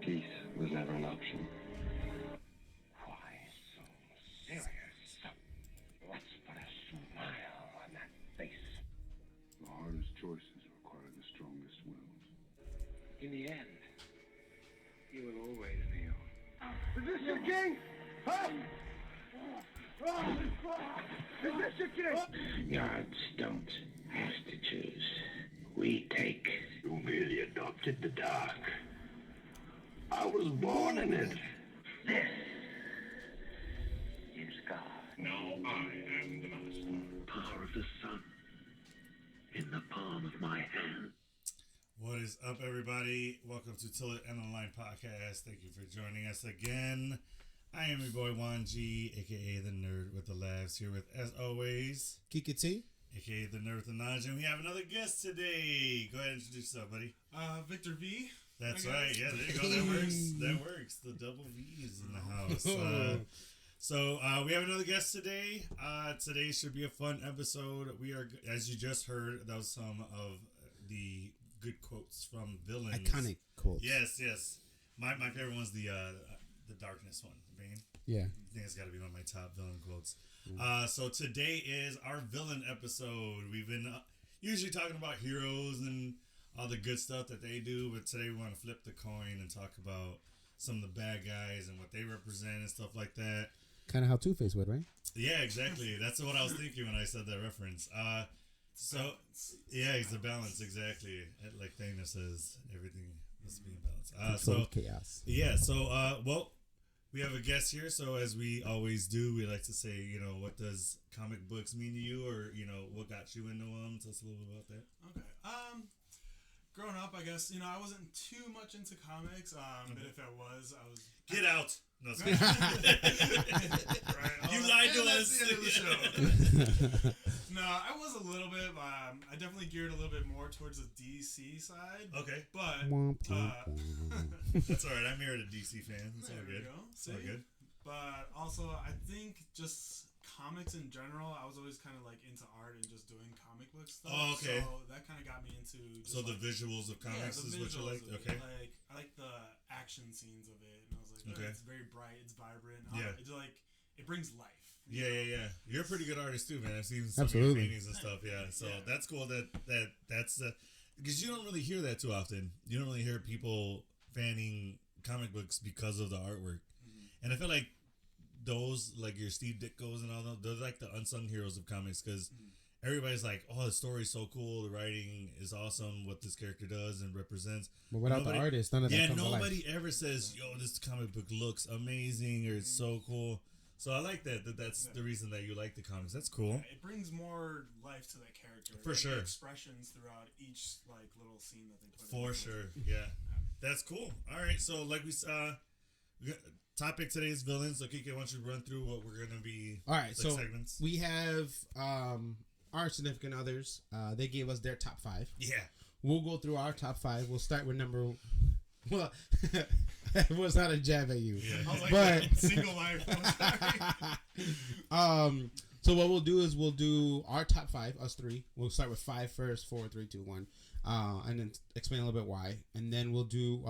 Peace was never an option. Why so serious? Let's put a smile on that face. The hardest choices require the strongest wills. In the end, you will always kneel. Is this your king? Huh? Is this your king? Gods don't have to choose. We take. You merely adopted the dark. I was born in it. This is God. Now I am the master. Power of the sun in the palm of my hand. What is up, everybody? Welcome to Till It End Online Podcast. Thank you for joining us again. I am your boy Juan G, aka the Nerd with the Laughs, here with, as always, Kika T, aka the Nerd with the Knowledge, and we have another guest today. Go ahead and introduce yourself, buddy. Victor V. That's right. Yeah, there you go. That works. That works. The double V's in the house. So we have another guest today. Today should be a fun episode. We are, as you just heard, that was some of the good quotes from villains. iconic quotes. Yes. My favorite one's the darkness one. Bane. Yeah. I think it's got to be one of my top villain quotes. So today is our villain episode. We've been usually talking about heroes and all the good stuff that they do, but today we want to flip the coin and talk about some of the bad guys and what they represent and stuff like that. Kind of how Two-Face would, right? Yeah, exactly. That's what I was thinking when I said that reference. So yeah, it's the balance, exactly. Like Thanos says, everything must be in balance. So chaos. yeah, so well, we have a guest here. So as we always do, we like to say, what does comic books mean to you, or what got you into them? Tell us a little bit about that. Okay. Growing up, I guess I wasn't too much into comics. But if I was, I was. Get out! No, it's Right, you lied to that's us. the end of the show. No, I was a little bit. I definitely geared a little bit more towards the DC side. Okay, But that's all right. I married a DC fan. It's all there we good. go. It's all good. But also, I think just comics in general, I was always kind of like into art and just doing comic book stuff. Oh, okay. So that kind of got me into. Just So the visuals of comics the is what you like. visuals of Okay. it. I like the action scenes of it, and I was like, Okay. it's very bright, it's vibrant. Yeah. It's like it brings life. Yeah. You're a pretty good artist too, man. I've seen some Absolutely. of your paintings and stuff. Yeah, so Yeah. that's cool. That's because you don't really hear that too often. You don't really hear people fanning comic books because of the artwork, and I feel like those, like your Steve Ditkos and all those, they're like the unsung heroes of comics because everybody's like, oh, the story's so cool, the writing is awesome, what this character does and represents. But without the artist, none of that comes to life. Nobody ever says, yo, this comic book looks amazing or it's so cool. So I like that's the reason that you like the comics. That's cool. It brings more life to that character. For Like, sure. the expressions throughout each like little scene that they put. For sure. Yeah. That's cool. All right. So like topic today is villains. So Kike, why don't you run through what we're going to be. All right, like, so segments. we have our significant others. They gave us their top 5. Yeah. We'll go through our top 5. We'll start with number. Well, it was not a jab at you. Yeah. I was like, But- single life. I'm sorry. So what we'll do is we'll do our top 5, us 3. We'll start with 5 first, 4, 3, 2, 1, and then explain a little bit why, and then we'll do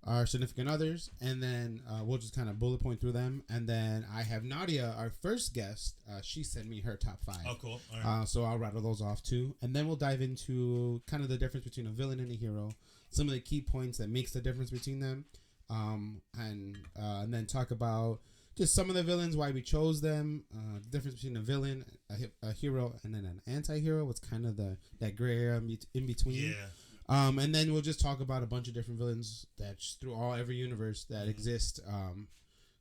our significant others, and then we'll just kind of bullet point through them, and then I have Nadia, our first guest. She sent me her top 5. Oh, cool. All right. So I'll rattle those off too, and then we'll dive into kind of the difference between a villain and a hero, some of the key points that makes the difference between them, and then talk about just some of the villains, why we chose them, the difference between a villain, a hero, and then an anti-hero. What's kind of that gray area in between. Yeah. And then we'll just talk about a bunch of different villains that's through every universe that exist.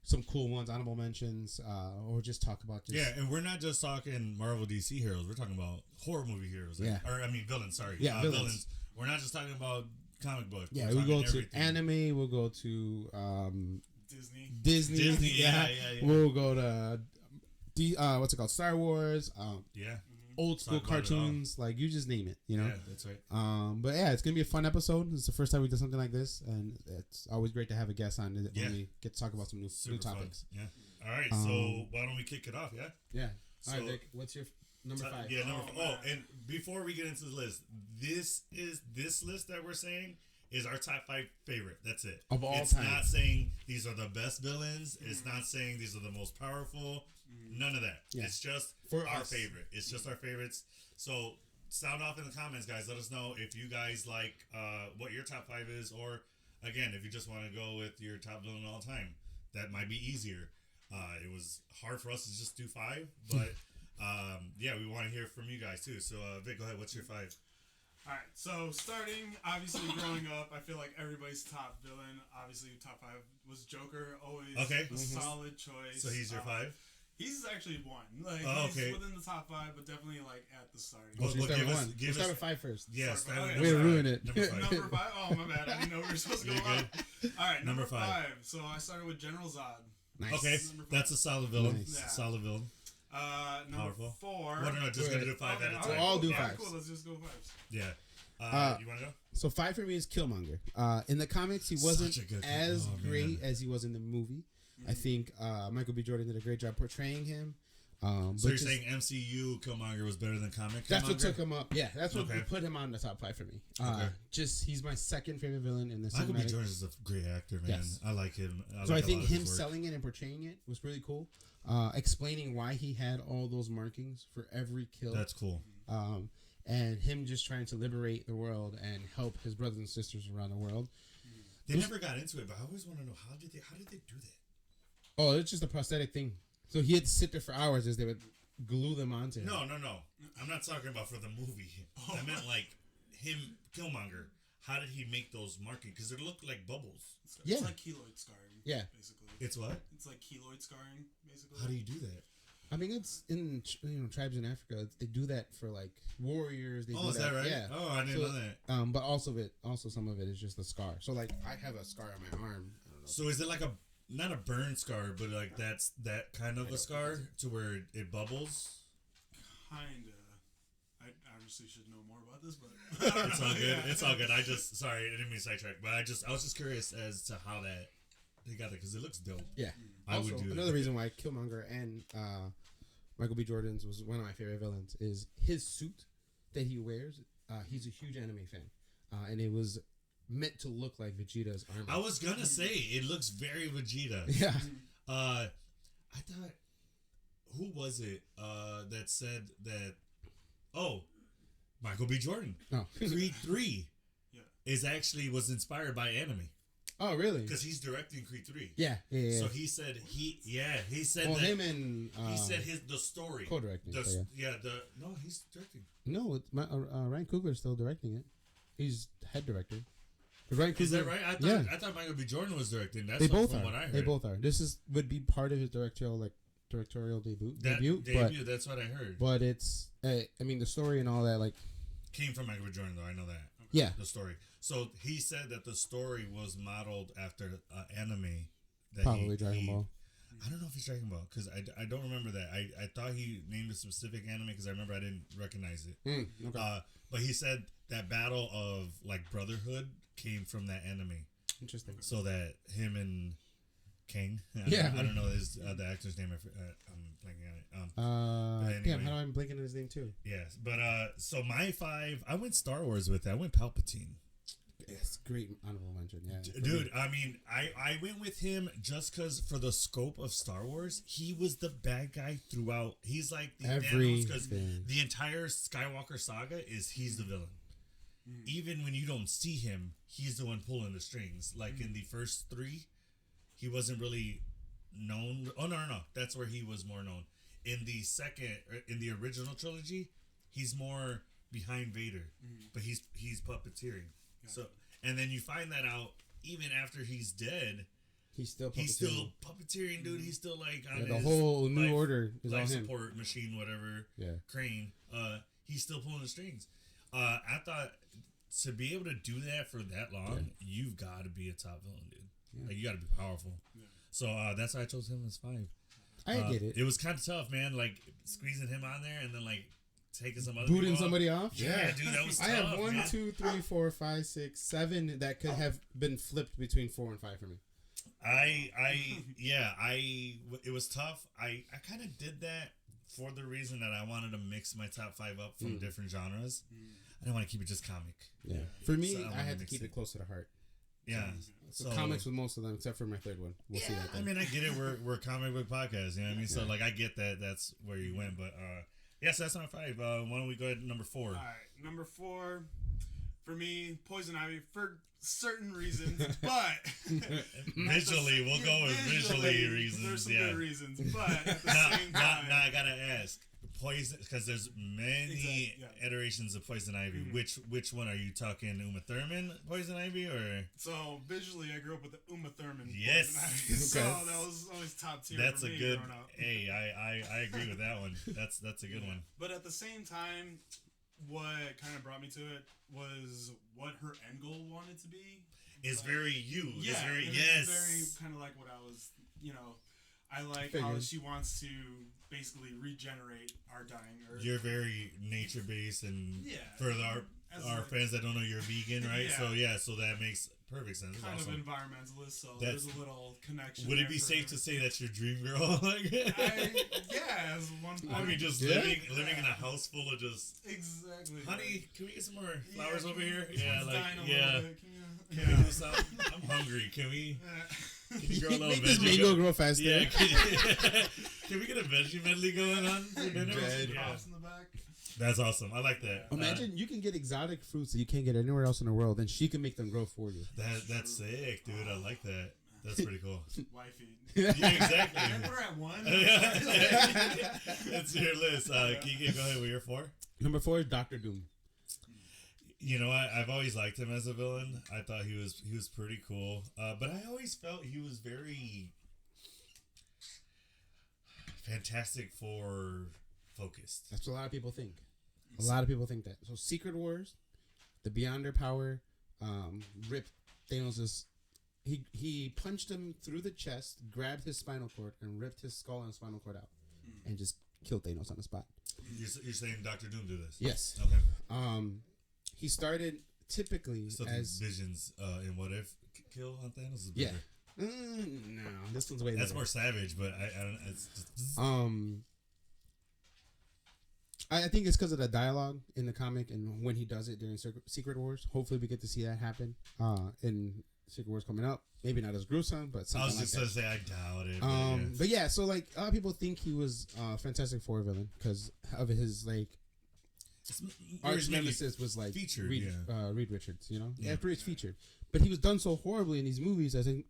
Some cool ones, honorable mentions, or just talk about just... Yeah, and we're not just talking Marvel DC heroes. We're talking about horror movie heroes. Yeah. Villains, sorry. Yeah, villains. We're not just talking about comic book. Yeah, We're we go talking to anime, we'll go to Disney. Yeah. We'll go to what's it called? Star Wars. Yeah. Old school Talk about it cartoons, like you just name it, Yeah, that's right. But yeah, it's gonna be a fun episode. It's the first time we did something like this, and it's always great to have a guest on when we get to talk about some new topics. Fun. Yeah. All right. So why don't we kick it off? Yeah. Yeah. So, all right, Vic, what's your number 5? Yeah, number 5. Oh, and before we get into the list, this list that we're saying is our top 5 favorite. That's it. Of all it's time. not saying these are the best villains. It's not saying these are the most powerful. None of that. Yeah. It's just For our us. favorite. It's just our favorites. So sound off in the comments, guys. Let us know if you guys like what your top 5 is, or again, if you just want to go with your top villain of all time. That might be easier. It was hard for us to just do 5, but yeah, we want to hear from you guys too. So Vic, go ahead. What's your 5? All right, so starting, obviously growing up, I feel like everybody's top villain, obviously top 5 was Joker, always Okay. a solid choice. So he's your 5. He's actually one. Like, Oh, he's okay. within the top 5, but definitely like at the start. Well, Let's start give with us- 1. give Let's start us- with 5 first. Yes, Sorry, that okay. was Way to number ruin five. it. Number 5. Number 5? Oh, my bad. I didn't know we were supposed to go You're up. All right, Number number five. 5. So I started with General Zod. Nice. Okay, Number 5. that's a solid villain. Nice. Yeah. Solid villain. Number Powerful. 4. No, just gonna do 5 at a Okay, time. All do yeah, fives. Cool, let's just go 5s. Yeah. You want to go? So 5 for me is Killmonger. In the comics, he wasn't Such a good- as oh, man. great as he was in the movie. I think Michael B. Jordan did a great job portraying him. So But you're just- saying MCU Killmonger was better than comic that's what Killmonger? took him up. Yeah, that's what Okay. put him on the top 5 for me. Okay. Just he's my second favorite villain in the Michael B. cinematic. Jordan is a great actor, man. Yes. I like him. So like I a think lot of him his work. selling it and portraying it was really cool. Explaining why he had all those markings for every kill. That's cool. And him just trying to liberate the world and help his brothers and sisters around the world. They never got into it, but I always want to know how did they do that? Oh, it's just a prosthetic thing. So he had to sit there for hours as they would glue them onto him. No. I'm not talking about for the movie. I meant like him, Killmonger. How did he make those markings? Because they look like bubbles. It's Yeah. like keloid scarring. Yeah. Basically. It's what? It's like keloid scarring, basically. How do you do that? I mean, it's in tribes in Africa. They do that for like warriors. They Oh, do is that right? Yeah. Oh, I didn't know that. But also some of it is just a scar. So like I have a scar on my arm. I don't know. So is it like not a burn scar, but like that's that kind of a scar to where it bubbles? Kinda. I obviously should know more about this, but It's all good. It's all good. I didn't mean to sidetrack, but I was just curious as to how that they got it because it looks dope. Yeah. I Also, would do another that. reason why Killmonger and Michael B. Jordan's was one of my favorite villains is his suit that he wears. He's a huge anime fan, and it was meant to look like Vegeta's armor. I was gonna say it looks very Vegeta. Yeah. I thought, who was it that said that? Oh, Michael B. Jordan. Oh. Creed 3 Yeah. was inspired by anime Oh, really? because he's directing Creed 3. Yeah. So he said he said Well, that him and he said the story co-directing. The, so no, he's directing. No, it's Ryan Coogler's still directing it. He's head director. But Ryan Coogler, Is that right? I thought Michael B. Jordan was directing. That's they both from are. what I heard. They both are. This would be part of his directorial debut. That's what I heard. But it's I mean the story and all that like Came from Michael B. Jordan, though. I know that. yeah. The story. So he said that the story was modeled after anime. That Probably Dragon Ball. I don't know if it's Dragon Ball because I don't remember that. I thought he named a specific anime because I remember I didn't recognize it. Okay. But he said that battle of like brotherhood came from that anime. Interesting. So that him and King. Yeah. I don't know his the actor's name. I'm blanking on it. Damn, anyway. how do I blanking on his name too? Yes, but so my 5, I went Star Wars with that. I went Palpatine. It's great honorable mention. Yeah, Dude, I mean, I went with him just because for the scope of Star Wars, he was the bad guy throughout. He's like the Thanos because Everything. the entire Skywalker saga is he's the villain. Even when you don't see him, he's the one pulling the strings. Like in the first 3, he wasn't really known. Oh, no. That's where he was more known. In the original trilogy, he's more behind Vader, but he's puppeteering. So, and then you find that out even after he's dead. He's still puppeteering, dude. He's still like on the his whole New life- Order is all life him. support machine, whatever. Yeah. Crane. He's still pulling the strings. I thought to be able to do that for that long, you've got to be a top villain, dude. Yeah. Like you got to be powerful. Yeah. So that's why I chose him as 5. I get it. It was kind of tough, man. Like squeezing him on there and then like taking some other Booting people off. somebody off. Yeah, dude, that was tough. I have 1, man. 2, 3, 4, 5, 6, 7 that could have been flipped between 4 and 5 for me. It was tough. I kind of did that for the reason that I wanted to mix my top 5 up from different genres. I didn't want to keep it just comic. Yeah. For me, So I I wanna had to mix keep it. it close to the heart. Yeah. So comics with most of them, except for my third one. We'll see that. I mean, I get it. We're a comic book podcast. You know what I mean? So like, I get that. That's where you went. But yeah, so that's number 5. Why don't we go ahead to number 4? All right, number 4 for me, Poison Ivy for certain reasons, but Visually, we'll go with visually reasons. There's some yeah. good reasons, but at the now, same now, time, now I gotta ask. Poison, because there's many Exactly, yeah. iterations of Poison Ivy. Which one are you talking? Uma Thurman Poison Ivy or? so visually, I grew up with the Uma Thurman. Yes. Poison Ivy, so Okay. that was always top tier. That's for a me good. growing up. Hey, I agree with that one. That's a good one. But at the same time, what kind of brought me to it was what her end goal wanted to be. It's very you. Yeah, It's very and yes. it's very kind of like what I was, I like how Figured. she wants to basically regenerate our dying Earth. You're very nature based, and Yeah, for as our like- fans that don't know, you're vegan, right? So that makes perfect sense. It's kind awesome. of environmentalist, so That's- there's a little connection. Would it there be for safe her. to say that's your dream girl? Yeah, as one point. I mean, just Yeah. living in a house full of just. Exactly. Honey, can we get some more Yeah, flowers over here? it's Yeah, like dying a yeah. little bit. Can we do something? I'm hungry. Can we? Can you grow a little Make this veggie? mango grow faster. Yeah. Can we get a veggie medley going on for dinner? Dread. Yeah. Props in the back. That's awesome. I like that. Imagine you can get exotic fruits that you can't get anywhere else in the world, and she can make them grow for you. That's sick, dude. I like that. That's pretty cool. Wifey. Yeah, exactly. Can I put her at 1? That's your list. Kiki, go ahead with your 4. Number 4 is Doctor Doom. You know, I've always liked him as a villain. I thought he was pretty cool. But I always felt he was very Fantastic Four focused. That's what a lot of people think. A lot of people think that. So Secret Wars, the Beyonder power, ripped Thanos'. He punched him through the chest, grabbed his spinal cord, and ripped his skull and spinal cord out, and just killed Thanos on the spot. You're saying Doctor Doom do this? Yes. Okay. He started typically Still as Visions in What If kill on Thanos is yeah. better. No, this one's way That's better. more savage, but I don't. It's just, I think it's because of the dialogue in the comic and when he does it during Secret Wars. Hopefully, we get to see that happen in Secret Wars coming up. Maybe not as gruesome, but I something was like just that. gonna say I doubt it. But yeah, so like a lot of people think he was Fantastic Four villain because of his like arch nemesis was like featured, Reed, yeah. Reed Richards, you know, Yeah. after it's featured. But he was done so horribly in these movies. I think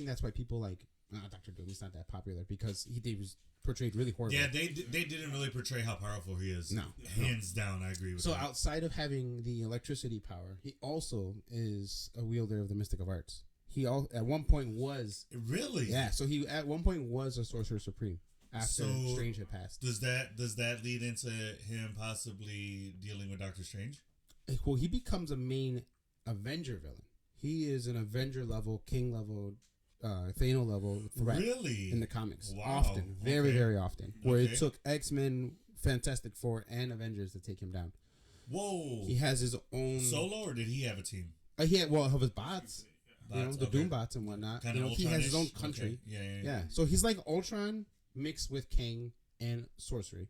that's why people like Doctor Doom. He's not that popular because he was portrayed really horribly. Yeah, they didn't really portray how powerful he is. No. Hands down, I agree with So that. outside of having the electricity power, he also is a wielder of the Mystic of Arts. He at one point was Really? so he at one point was a Sorcerer Supreme after So, Strange had passed. Does that lead into him possibly dealing with Doctor Strange? Well, he becomes a main Avenger villain. He is an Avenger level, King level, Thanos level threat Really? in the comics. Wow. Often, very, Okay. very often. Where Okay. it took X-Men, Fantastic Four, and Avengers to take him down. Whoa. He has his own Solo, or did he have a team? he had of his bots, Bots, the okay. Doom bots and whatnot. Kinda He has his own Ultron-ish? country. Okay. Yeah. Yeah, so he's like Ultron mixed with King and sorcery.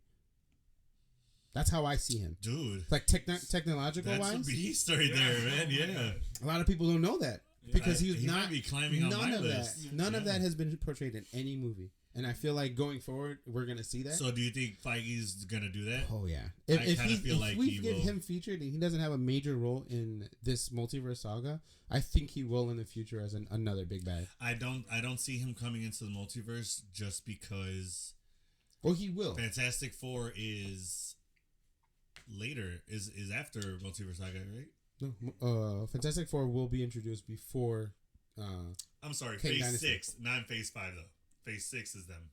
That's how I see him. Dude, Like technological that's a wise, beast right there, man. Yeah. a lot of people don't know that because he was He not might be climbing on none my of list. that. None of Yeah. that has been portrayed in any movie, and I feel like going forward, we're gonna see that. So do you think Feige's gonna do that? Oh yeah. I If kinda feel like we he get will. him featured and he doesn't have a major role in this multiverse saga, I think he will in the future as another big bad. I don't see him coming into the multiverse just because Well, he will. Fantastic Four is later, is after Multiverse Saga, right? No, Fantastic Four will be introduced before. I'm sorry, Kang Phase Dynasty. 6, not Phase 5 though. Phase 6 is them.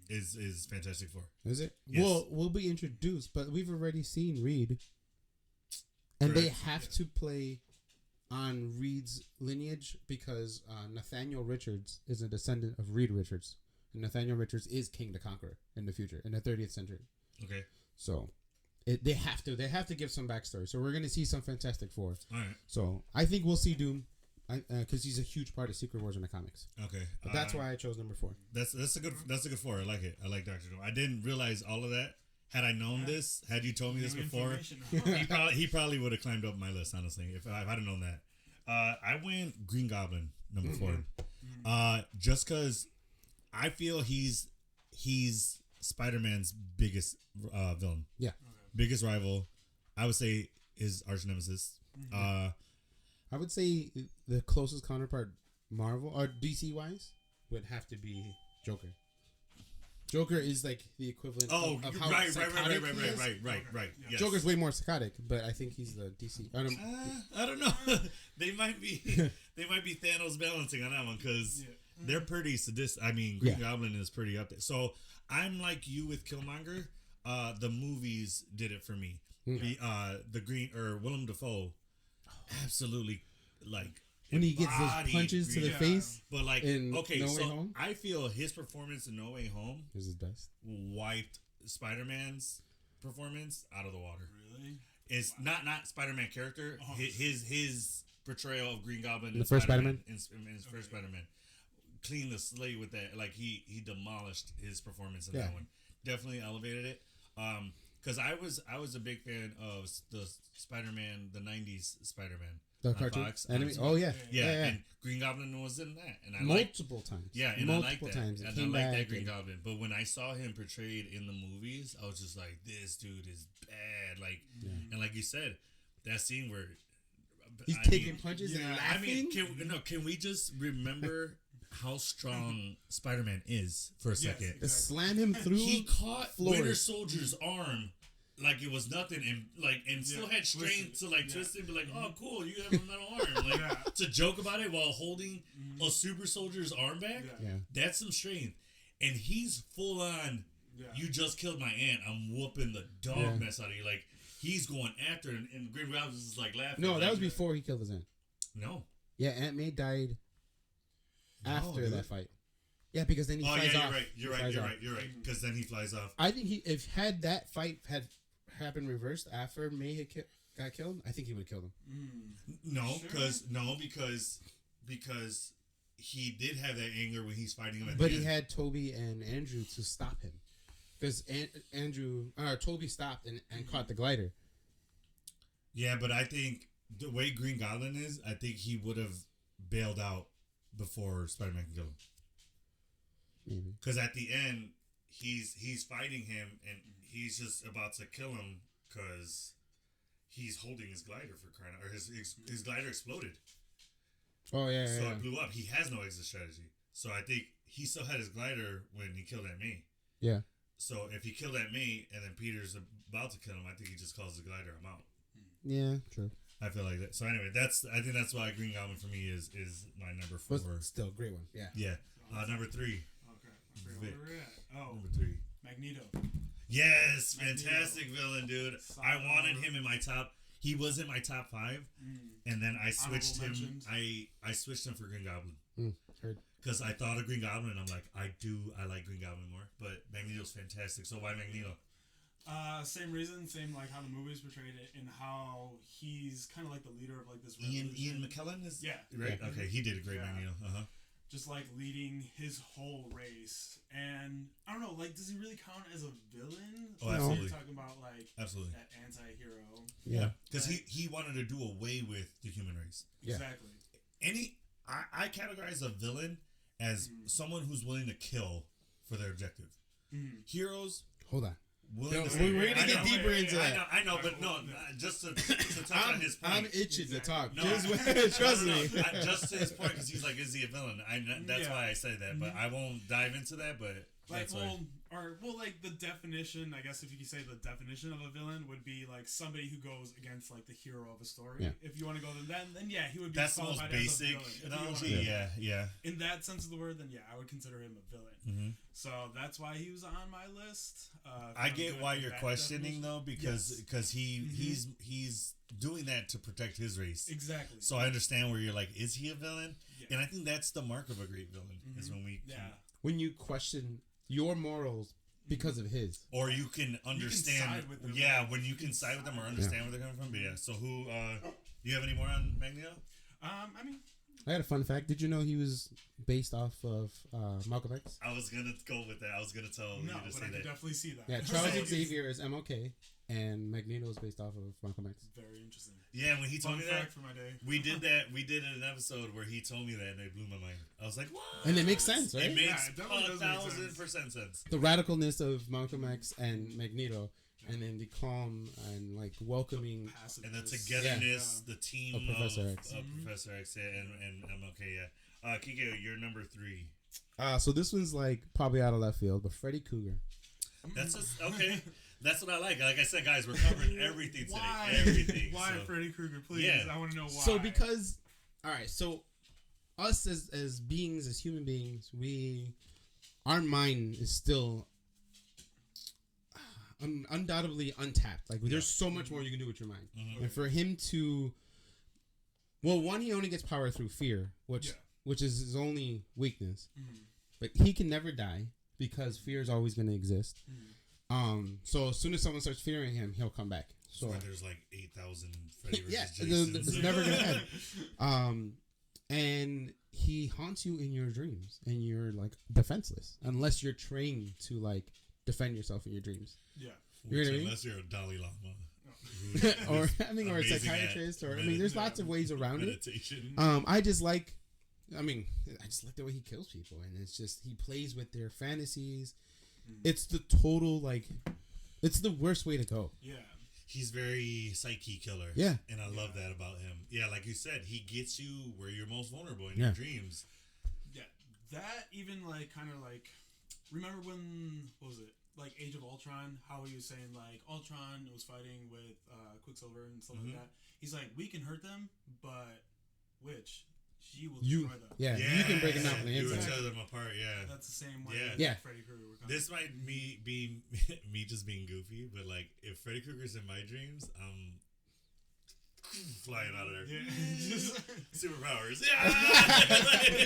Is Fantastic Four. Is it? Yes. Well, we'll be introduced, but we've already seen Reed, and they Correct. have to play on Reed's lineage because Nathaniel Richards is a descendant of Reed Richards, and Nathaniel Richards is King the Conqueror in the future, in the 30th century. Okay. So, they have to give some backstory. So we're gonna see some Fantastic Four. All right. So I think we'll see Doom, because he's a huge part of Secret Wars in the comics. Okay. But that's why I chose number 4. That's a good 4. I like it. I like Doctor Doom. I didn't realize all of that had I known this, had you told me this New before, information. he probably would have climbed up my list. Honestly, if I'd have known that. I went Green Goblin number 4. Just because I feel he's Spider-Man's biggest villain. Yeah. Biggest rival. I would say his arch nemesis. I would say the closest counterpart, Marvel or DC wise, would have to be Joker. Joker is like the equivalent of how right. psychotic he is. Right. Yes. Joker's way more psychotic, but I think he's the DC. I don't know. they might be Thanos balancing on that one because they're pretty sadistic. I mean, Green Goblin is pretty up there. So I'm like you with Killmonger. The movies did it for me. The Green or Willem Dafoe, absolutely like. When he gets those punches to the face, but like, in okay, No Way so Home? I feel his performance in No Way Home is his best. wiped Spider-Man's performance out of the water. Really? It's not Spider-Man character. His portrayal of Green Goblin The first Spider-Man? in his first Spider-Man, clean the slate with that. Like he demolished his performance in that one. Definitely elevated it. Because I was a big fan of the Spider-Man, the '90s Spider-Man. The cartoon? Fox, Anime? Oh, yeah. And Green Goblin was in that, and I Multiple times. Yeah, and Multiple I like that. times. And I like that Green Goblin. But when I saw him portrayed in the movies, I was just like, this dude is bad. Like, and like you said, that scene where he's taking punches and laughing. Can we just remember how strong Spider-Man is for a second? exactly. Slam him through. He caught floors. Winter Soldier's arm like it was nothing, and still had strength to twist it and be like, oh cool, you have a metal arm, like to joke about it while holding a super soldier's arm back. That's some strength, and he's full on. You just killed my aunt. I'm whooping the dog mess out of you. Like he's going after it, and Green Goblin is like laughing. No, like, that was before he killed his aunt. No. Yeah, Aunt May died after that fight. Yeah, because then he flies off. You're right. Because then he flies off. I think if had that fight had happened reversed after May had got killed, I think he would have killed him. Because he did have that anger when he's fighting him. But he had Toby and Andrew to stop him. Because Toby stopped and caught the glider. Yeah, but I think the way Green Goblin is, I think he would have bailed out before Spider-Man can kill him. Maybe. Because at the end, he's fighting him and he's just about to kill him because he's holding his glider for crying out, or his glider exploded. Oh yeah. So it blew up. He has no exit strategy. So I think he still had his glider when he killed Aunt May. Yeah. So if he killed Aunt May and then Peter's about to kill him, I think he just calls the glider, I'm out. Yeah, true. I feel like that. So anyway, I think that's why Green Goblin for me is my number 4. But still, great one. Yeah. Yeah. Number 3. Okay. Where we're at. Oh, Number 3. Magneto. Yes, fantastic villain, dude. I wanted him in my top. He was in my top 5, and then I switched him. I switched him for Green Goblin. Heard. Because I thought of Green Goblin, and I'm like, I like Green Goblin more. But Magneto's fantastic. So why Magneto? Same reason, same like how the movies portrayed it, and how he's kind of like the leader of like this. Ian McKellen is right. Yeah. Okay, he did a great Magneto. Just like leading his whole race, and I don't know, like, does he really count as a villain? Oh, absolutely. You're talking about like absolutely that anti-hero. Yeah, because he wanted to do away with the human race. Exactly. I categorize a villain as someone who's willing to kill for their objective. Heroes. Hold on. We're going to get deeper into that. I know, but no, just to touch on his point. I'm itching to talk. No, trust me. Just to his point, because he's like, is he a villain? That's why I say that, but I won't dive into that. But like, like the definition, I guess if you could say the definition of a villain would be like somebody who goes against like the hero of a story. Yeah. If you want to go to then yeah, he would be. That's the most basic analogy. Yeah. In that sense of the word, then yeah, I would consider him a villain. Mm-hmm. So that's why he was on my list. I get why you're questioning though, because he's doing that to protect his race. Exactly. So I understand where you're like, is he a villain? Yeah. And I think that's the mark of a great villain is when you question your morals because of his, or you can understand. When you can side with them or understand where they're coming from. But yeah. So who? Do you have any more on Magneto? I mean, I got a fun fact. Did you know he was based off of Malcolm X? I was gonna go with that. I was gonna tell you No, to but say I can that. definitely see that. Yeah, Charles Xavier is MLK, and Magneto is based off of Malcolm X. Very interesting. Yeah, when he told Fun me that, fact for my day. we did that. We did an episode where he told me that, and it blew my mind. I was like, "What?" And it makes sense, right? It makes it definitely does make 1,000% sense. The radicalness of Malcolm X and Magneto, and then the calm and like welcoming. And the Passiveness. togetherness, the team Of Professor X. of Professor X, yeah, and MLK, yeah. Kike, you're number 3. So this one's like probably out of left field, but Freddy Krueger. That's just, okay. That's what I like. Like I said, guys, we're covering everything today. Why? Everything. Why so. Freddy Krueger? Please, Yeah. I want to know why. So because, all right, so us as beings, as human beings, our mind is still undoubtedly untapped. Like there's so much more you can do with your mind, and for him to, well, one, he only gets power through fear, which is his only weakness, but he can never die because fear is always going to exist. So as soon as someone starts fearing him, he'll come back. So there's like 8,000 Freddy versus yeah, Jasons. it's never gonna end. And he haunts you in your dreams, and you're like defenseless unless you're trained to like defend yourself in your dreams. Yeah. You know what I mean? Unless you're a Dalai Lama. or or a Amazing psychiatrist, at or there's lots of ways around it. meditation. I just like the way he kills people, and it's just he plays with their fantasies. It's the total like, it's the worst way to go. Yeah. He's very psyche killer. Yeah. And I love that about him. Yeah, like you said, he gets you where you're most vulnerable in Yeah. your dreams. Yeah. That even like kind of like, remember when, what was it? Like Age of Ultron, how he was saying like Ultron was fighting with Quicksilver and stuff like that. He's like, we can hurt them, but which? She will destroy them. Yeah, you can break them down from the You would inside. tear them apart, yeah. That's the same way Yeah. that Freddy Krueger would come. This might be me just being goofy, but like if Freddy Krueger's in my dreams, I'm flying out of there. Yeah. Just- Superpowers.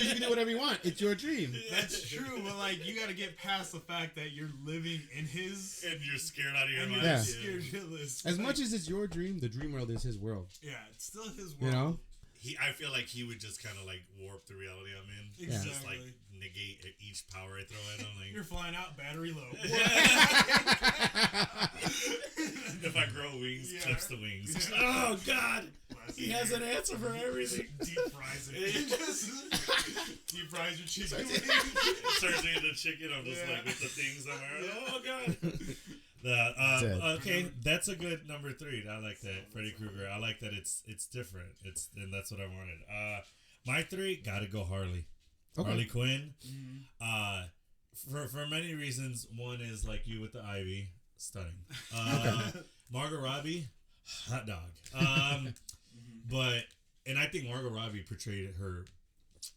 You can do whatever you want. It's your dream. That's true, but like you got to get past the fact that you're living in his, And you're scared out of your and mind. you're Yeah. scared shitless. As Like, much as it's your dream, the dream world is his world. yeah, it's still his world. You know? I feel like he would just kind of like warp the reality I'm in. Exactly. Just like negate each power I throw at him. Like, You're flying out, battery low. if I grow wings, Yeah. clips the wings. Yeah. Oh God, he has an answer for everything. Deep fries it. Deep fries your chicken. Turns me into chicken. I'm just Yeah. like with the things on my. Oh God. Dead. Okay, that's a good number 3. I like that, Freddy Krueger. I like that it's different. And that's what I wanted. My 3 gotta go Harley. Okay. Harley Quinn. For many reasons. One is like you with the Ivy, stunning. Margot Robbie, hot dog. And I think Margot Robbie portrayed her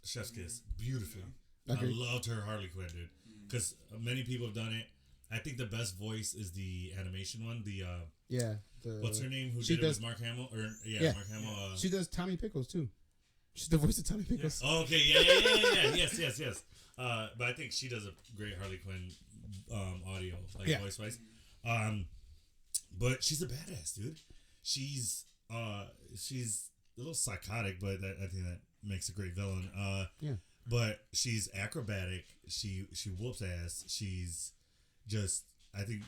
Chef's Kiss beautifully. Agreed. I loved her Harley Quinn, dude. Because many people have done it. I think the best voice is the animation one. The what's her name? Who she did it does- with Mark Hamill? Yeah. Mark Hamill. She does Tommy Pickles too. She's the voice of Tommy Pickles. Oh, okay, yeah. Yes. But I think she does a great Harley Quinn audio, like voice-wise. But she's a badass, dude. She's a little psychotic, but I think that makes a great villain. But she's acrobatic. She whoops ass. She's just. I think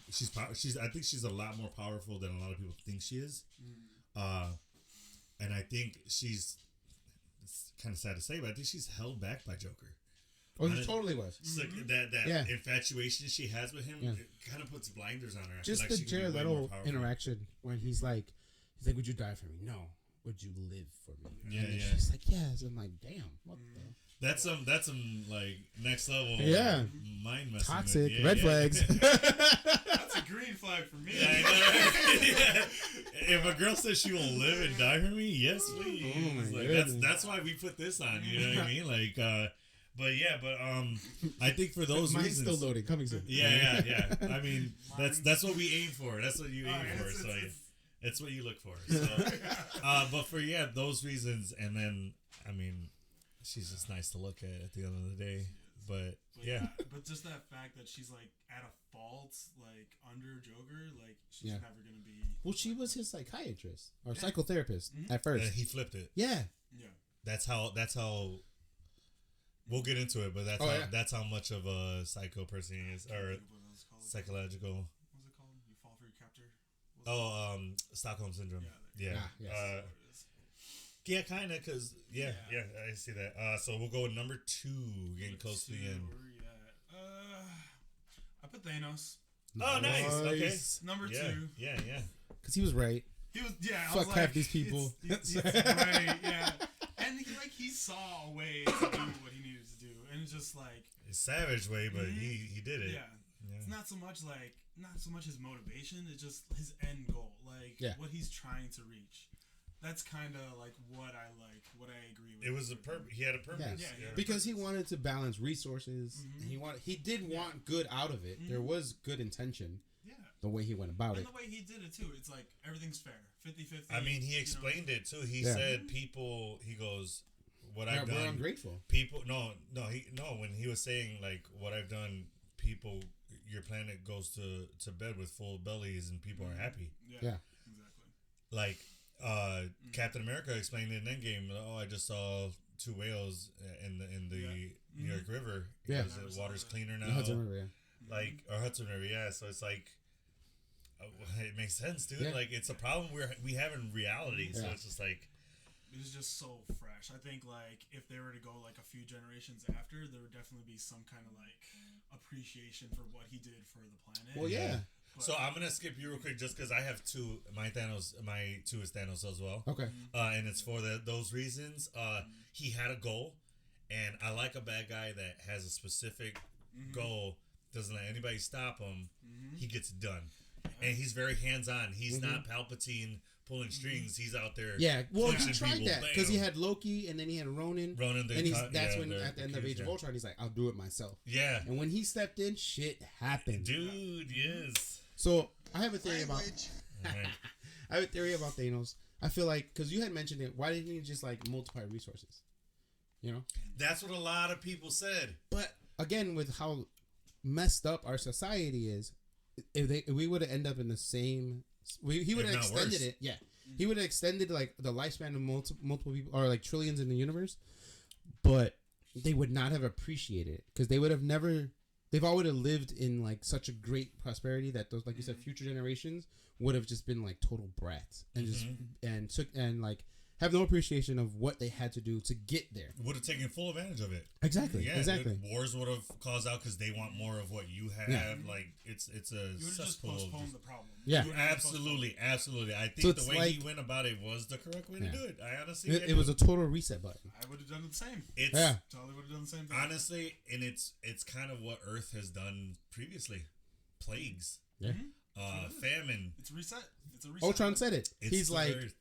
she's a lot more powerful than a lot of people think she is. And I think she's. It's kind of sad to say, but I think she's held back by Joker. Oh, she totally was. It's like that infatuation she has with him, it kind of puts blinders on her. I Just feel the like she could Jared be way more Leto powerful. interaction when he's like, "Would you die for me? No. Would you live for me?" Yeah, and then yeah. she's like, "Yes." I'm like, "Damn, what the That's some like next level. Yeah. Mind messing. toxic Yeah, red yeah. flags." That's a green flag for me. Yeah, I know. Yeah. If a girl says she will live and die for me, yes, please. Oh my Like, goodness. that's why we put this on. You know what I mean? Like, I think for those Mine's reasons. still loaded. Coming soon. Yeah. I mean, that's what we aim for. That's what you aim for. It's- So it's- it's what you look for. So, but for those reasons, and then I mean, she's just nice to look at the end of the day. But yeah. But just that fact that she's like at a fault, like under Joker, like she's Yeah. never gonna be. Well, she was his psychiatrist or psychotherapist at first. He flipped it. Yeah. Yeah. That's how. We'll get into it, but that's how much of a psycho person he is, or What was it called? psychological. What was it called? You fall for your captor. What was it? Stockholm syndrome. Yeah, Yeah. yes. That's what it is. Yeah, kind of, because yeah, I see that. So we'll go with number 2, getting close to the end. Where we at? I put Thanos. Oh, nice. Okay. Number Yeah, 2. yeah. Because he was right. He was I Fuck was half these people. It's right, yeah. And he saw a way to do what he needed to do, and it's just like It's savage way, but he did it. yeah. It's not so much his motivation. It's just his end goal, like Yeah. what he's trying to reach. That's kind of like what I agree with. It was he had a purpose. Yeah. Because he wanted to balance resources. He did want good out of it. There was good intention. Yeah. The way he went about And it. the way he did it too. It's like everything's fair. 50-50. I mean, he explained it too. He said people. He goes, "What I've We're done." ungrateful. People, no. When he was saying like what I've done, people, your planet goes to bed with full bellies and people are happy. Yeah. Exactly. Like Captain America explained it in Endgame. Oh, I just saw 2 whales in the New York River. Yeah. Because the water's cleaner now. The Hudson River, yeah. Like or Hudson River, yeah. So it's like. It makes sense, dude. Yeah. Like it's a problem we have in reality. So Yeah. it's just like It was just so fresh. I think like if they were to go like a few generations after, there would definitely be some kind of like appreciation for what he did for the planet. Well, yeah. But, so. I'm gonna skip you real quick just because I have 2. My 2 is Thanos as well. Okay. And it's for those reasons. He had a goal, and I like a bad guy that has a specific goal. Doesn't let anybody stop him. He gets it done, and he's very hands on. He's not Palpatine pulling strings. He's out there. Yeah, well, he punching tried people. that because he Bam. had Loki, and then he had Ronan. Ronan, and that's when at the end of Age of Ultron, he's like, "I'll do it myself." Yeah, And when he stepped in, shit happened. dude. Yes. So I have a theory about. Right. I have a theory about Thanos. I feel like because you had mentioned it, why didn't he just like multiply resources? You know. That's what a lot of people said. But again, with how messed up our society is, if we would have ended up in the same, he would have If not extended worse. it. Yeah, he would have extended like the lifespan of multiple people, or like trillions in the universe. But they would not have appreciated it because they would have never. They've all would have lived in like such a great prosperity that those, like you said, future generations would have just been like total brats and just and like have no appreciation of what they had to do to get there. Would have taken full advantage of it. Exactly. Yeah, exactly. dude, wars would have caused out because they want more of what you have. Yeah. Like it's a you would have just cesspool. of postponed just- the problem. Yeah. You would've Absolutely. I think So the it's way like- he went about it was the correct way to Yeah. do it. I honestly, It was a total reset button. I would have done the same. it's Yeah. Totally would have done the same thing. honestly, and it's kind of what Earth has done previously. Plagues, Yeah. famine. It's a reset. It's a reset. Ultron said it. It's He's the like, Earth.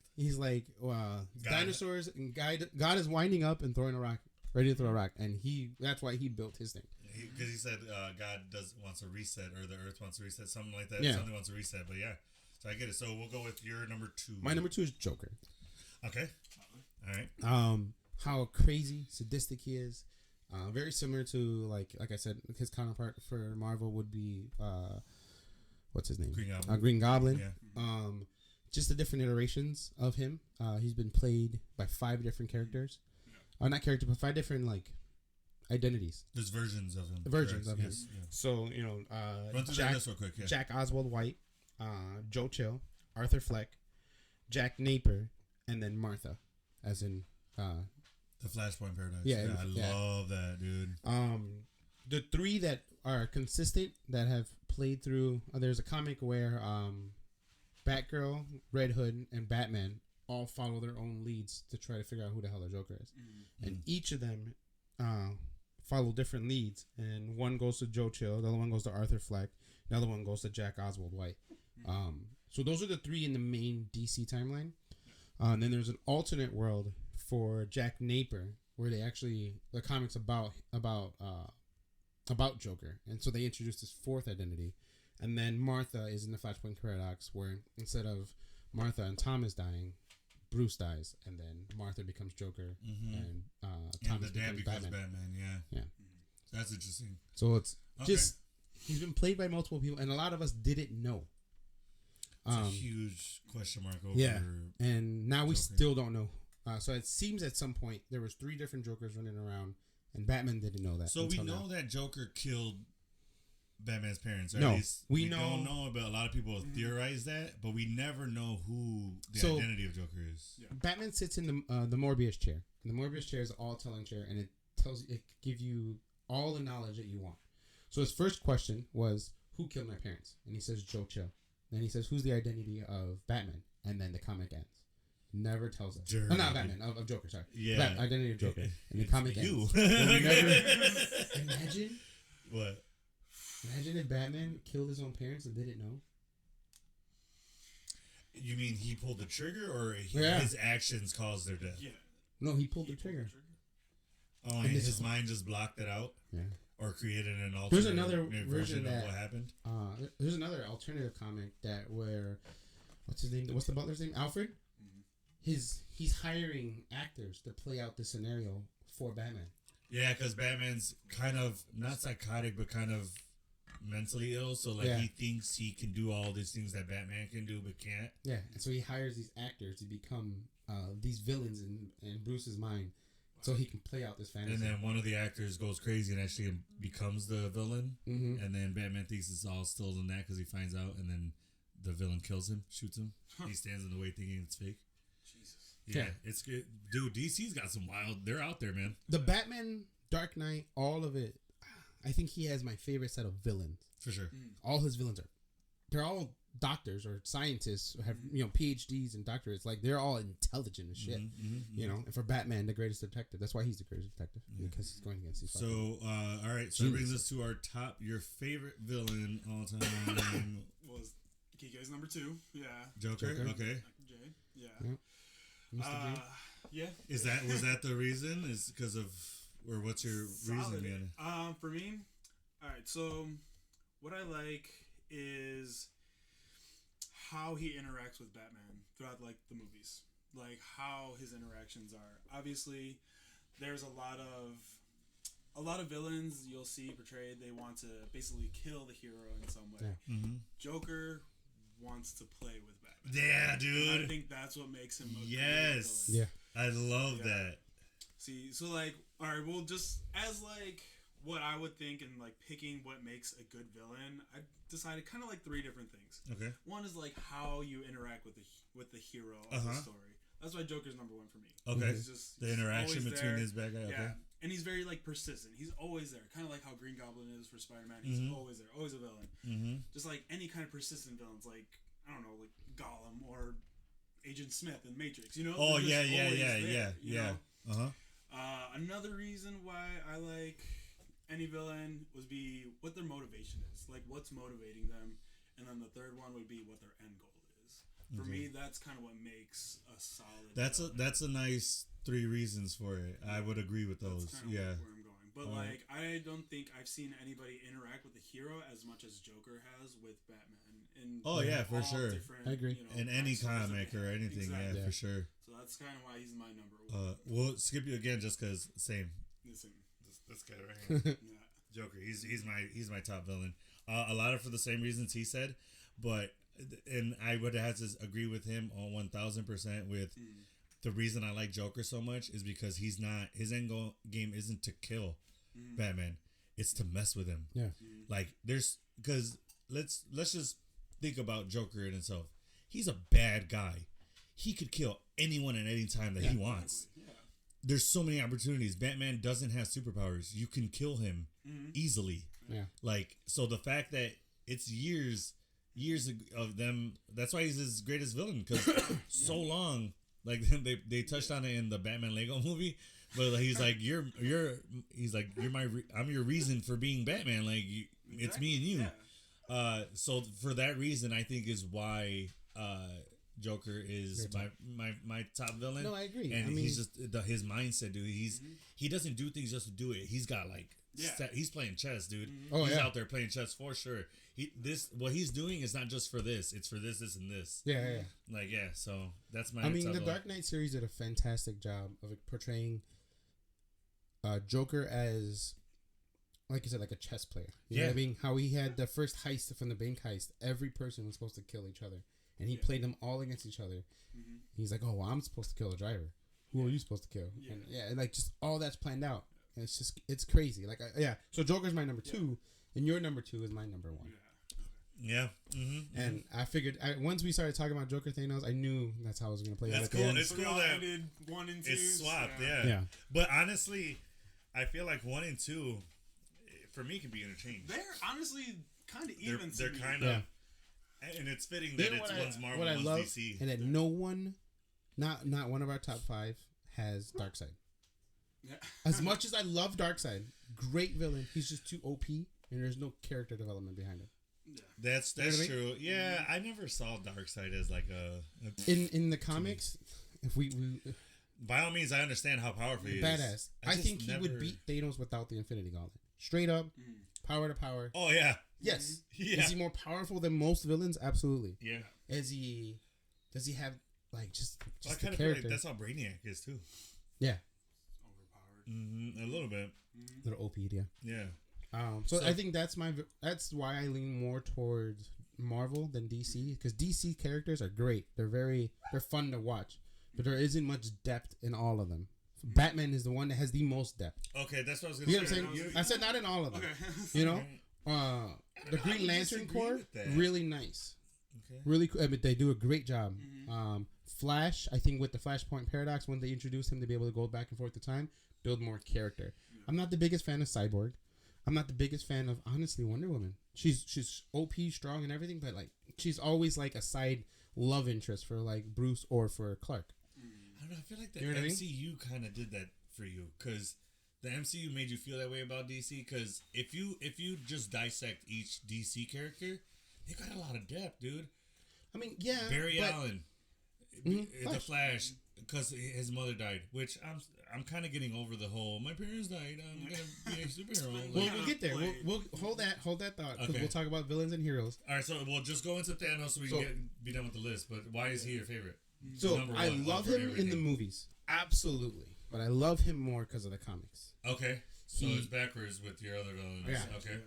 God. Dinosaurs and God is winding up and throwing a rock, ready to throw a rock, and that's why he built his thing. Because he said God wants a reset, or the Earth wants a reset, something like that. Yeah. Something wants a reset, but yeah. So I get it. So we'll go with your number 2. My number 2 is Joker. Okay. All right. How crazy, sadistic he is. Very similar to like I said, his counterpart for Marvel would be what's his name? Green Goblin. Green Goblin. Yeah. Just the different iterations of him. He's been played by 5 different characters. Not characters, but 5 different like identities. There's versions of him. Versions of him. Yes, yeah. So Run through Jack, that list real quick. Yeah. Jack Oswald White, Joe Chill, Arthur Fleck, Jack Napier, and then Martha, as in The Flashpoint Paradox. Yeah, I yeah. love that, dude. the 3 that are consistent that have played through. There's a comic where Batgirl, Red Hood, and Batman all follow their own leads to try to figure out who the hell the Joker is, and each of them follow different leads. And one goes to Joe Chill, the other one goes to Arthur Fleck, the other one goes to Jack Oswald White. So those are the 3 in the main DC timeline. And then there's an alternate world for Jack Napier where they actually the comics about Joker, and so they introduced this 4th identity. And then Martha is in the Flashpoint Paradox, where instead of Martha and Thomas dying, Bruce dies, and then Martha becomes Joker, and Thomas the dad becomes becomes Batman. Batman. Yeah. Yeah. That's interesting. So it's Okay. just he's been played by multiple people, and a lot of us didn't know. It's a huge question mark over. Yeah, and now we Joker. still don't know So it seems at some point there was 3 different Jokers running around, and Batman didn't know that. So we until know now. that Joker killed Batman's parents. Or No, at least we don't know- know, but a lot of people theorize that, but we never know who the So- identity of Joker is. Yeah. Batman sits in the Morbius chair. And the Morbius chair is an all-telling chair, and it tells it give you all the knowledge that you want. So his first question was, "Who killed my parents?" And he says, "Joe Chill." Then he says, "Who's the identity of Batman?" And then the comic ends. Never tells us. Dirty. Oh, not Batman, of Joker. Sorry. Yeah. Identity of Joker. And the It's comic you. ends. We'll never- imagine. What? Imagine if Batman killed his own parents and didn't know. You mean he pulled the trigger, or Yeah. his actions caused their death? Yeah. No, he pulled the trigger. Oh, and his mind just blocked it out, Yeah. or created an alternate There's another version version of that- what happened. There's another alternative comic that where, what's his name? What's the butler's name? Alfred. He's hiring actors to play out the scenario for Batman. Yeah, because Batman's kind of not psychotic, but kind of mentally ill. So like Yeah. he thinks he can do all these things that Batman can do, but can't. Yeah, and so he hires these actors to become these villains in Bruce's mind, so he can play out this fantasy. And then one of the actors goes crazy and actually becomes the villain. Mhm. And then Batman thinks it's all still in that because he finds out, and then the villain kills him, shoots him. He stands in the way thinking it's fake. Jesus. Yeah, it's good, dude. DC's got some wild. They're out there, man. The Batman, Dark Knight, all of it. I think he has my favorite set of villains. For sure. All his villains they're all doctors or scientists who have PhDs and doctorates. Like they're all intelligent as shit. You know, and for Batman, the greatest detective. That's why he's the greatest detective because he's going against these. So, all right. So that brings us to our top. Your favorite villain all time. Was Kiko's number 2. Yeah. Joker. Joker. Okay. Jay. Yeah. Yep. Mr. J. Yeah. Was that the reason? Is because of, or what's your reason, Solid. man? For me, all right. So, what I like is how he interacts with Batman throughout like the movies, like how his interactions are. Obviously, there's a lot of villains you'll see portrayed. They want to basically kill the hero in some way. Yeah. Joker wants to play with Batman. Yeah, And dude. I think that's what makes him a great Yes. villain. Yeah. I love Yeah. that. See, so like, all right, well, just as like what I would think and like picking what makes a good villain, I decided kind of like 3 different things. Okay. One is like how you interact with the hero of the story. That's why Joker's number 1 for me. Okay. He's just The he's interaction always between there. his bad guy. Okay. Yeah, and he's very like persistent. He's always there, kind of like how Green Goblin is for Spider-Man. He's always there, always a villain. Mm-hmm. Just like any kind of persistent villains, like I don't know, like Gollum or Agent Smith in Matrix. You know? Oh They're yeah, just yeah, always yeah, there, yeah, you yeah. know? Uh huh. Another reason why I like any villain would be what their motivation is, like what's motivating them, and then the third one would be what their end goal is. For me, that's kind of what makes a solid. That's a nice 3 reasons for it. I would agree with those. That's kinda Yeah. where I'm going. But like, I don't think I've seen anybody interact with the hero as much as Joker has with Batman. In Oh, yeah, for all sure. different, I agree. In any backstories that comic they or have. anything, Exactly. yeah, for sure. So that's kind of why he's my number 1. We'll skip you again just because same. Listen, This guy right here. yeah. Joker. He's my top villain. A lot of for the same reasons he said, but and I would have to agree with him on 1000% with the reason I like Joker so much is because he's not his end game isn't to kill Batman, it's to mess with him. Yeah. Like there's because let's just think about Joker in itself. He's a bad guy. He could kill anyone at any time that he wants. Yeah. There's so many opportunities. Batman doesn't have superpowers. You can kill him easily. Yeah. Like, so the fact that it's years of them, that's why he's his greatest villain, because so long, like they touched on it in the Batman Lego movie, but he's like, I'm your reason for being Batman. Like, it's me and you. Yeah. So for that reason, I think is why, Joker is my top villain. No, I agree. And I mean, he's just his mindset, dude. He doesn't do things just to do it. He's got like he's playing chess, dude. Oh, He's yeah. out there playing chess for sure. What he's doing is not just for this. It's for this, and this. Yeah. Like so that's my. I mean, top the villain. Dark Knight series did a fantastic job of portraying Joker as, like you said, like a chess player. You know what I mean? How he had the first heist from the bank heist. Every person was supposed to kill each other, and he played them all against each other. He's like, "Oh, well, I'm supposed to kill the driver." Who are you supposed to kill? Yeah. And yeah, like just all that's planned out. And it's crazy. Like yeah. So Joker's my number 2, and your number 2 is my number 1. Yeah. Mm-hmm. And I figured once we started talking about Joker Thanos, I knew that's how I was gonna play. That's it at the cool. end. It's So cool we all that ended 1 and 2. it's swapped. Yeah. Yeah. But honestly, I feel like 1 and 2, for me, can be interchanged. They're honestly kind of even. They're to me. kind Yeah. of, and it's fitting You that know it's what one's Marvel, what I one's love, DC. and that no one, not one of our top 5 has Darkseid. Yeah. As much as I love Darkseid, great villain, he's just too OP, and there's no character development behind him. That's You know what I mean? true. Yeah, I never saw Darkseid as like a In the comics, if we by all means, I understand how powerful he is. badass, I just think he would never- beat Thanos without the Infinity Gauntlet. Straight up, power to power. Oh yeah, Yes. yeah, Is he more powerful than most villains? Absolutely. yeah. Does he have like just Well, I the kind of feel character? like that's how Brainiac is too. Yeah, Overpowered. A little bit. little OP, yeah. Yeah. So So- I think that's why I lean more towards Marvel than DC, because DC characters are great. They're fun to watch, but there isn't much depth in all of them. Batman is the one that has the most depth. Okay, that's what I was gonna You know what say. I'm saying? I said not in all of them. Okay. You know, the I would Green Lantern disagree Corps, with that. really nice, Okay. really cool. I mean, they do a great job. Flash, I think with the Flashpoint paradox, when they introduced him to be able to go back and forth to time, build more character. I'm not the biggest fan of Cyborg. I'm not the biggest fan of, honestly, Wonder Woman. She's OP, strong, and everything, but like she's always like a side love interest for like Bruce or for Clark. I don't know. I feel like the You know what I mean? MCU kind of did that for you, because the MCU made you feel that way about DC. Because if you just dissect each DC character, they got a lot of depth, dude. I mean, yeah, Barry but- Allen, Mhm, the Flash, because his mother died. Which I'm kind of getting over the whole my parents died. I'm gonna be a superhero. Well, Like, we'll get there. Played. We'll hold that thought, because Okay. we'll talk about villains and heroes. all right, so we'll just go into Thanos so we can be done with the list. But why is he your favorite? So Number I one, love over him in the everything. movies, absolutely, but I love him more because of the comics. Okay, so He- it's backwards with your other villains. Yeah. Okay.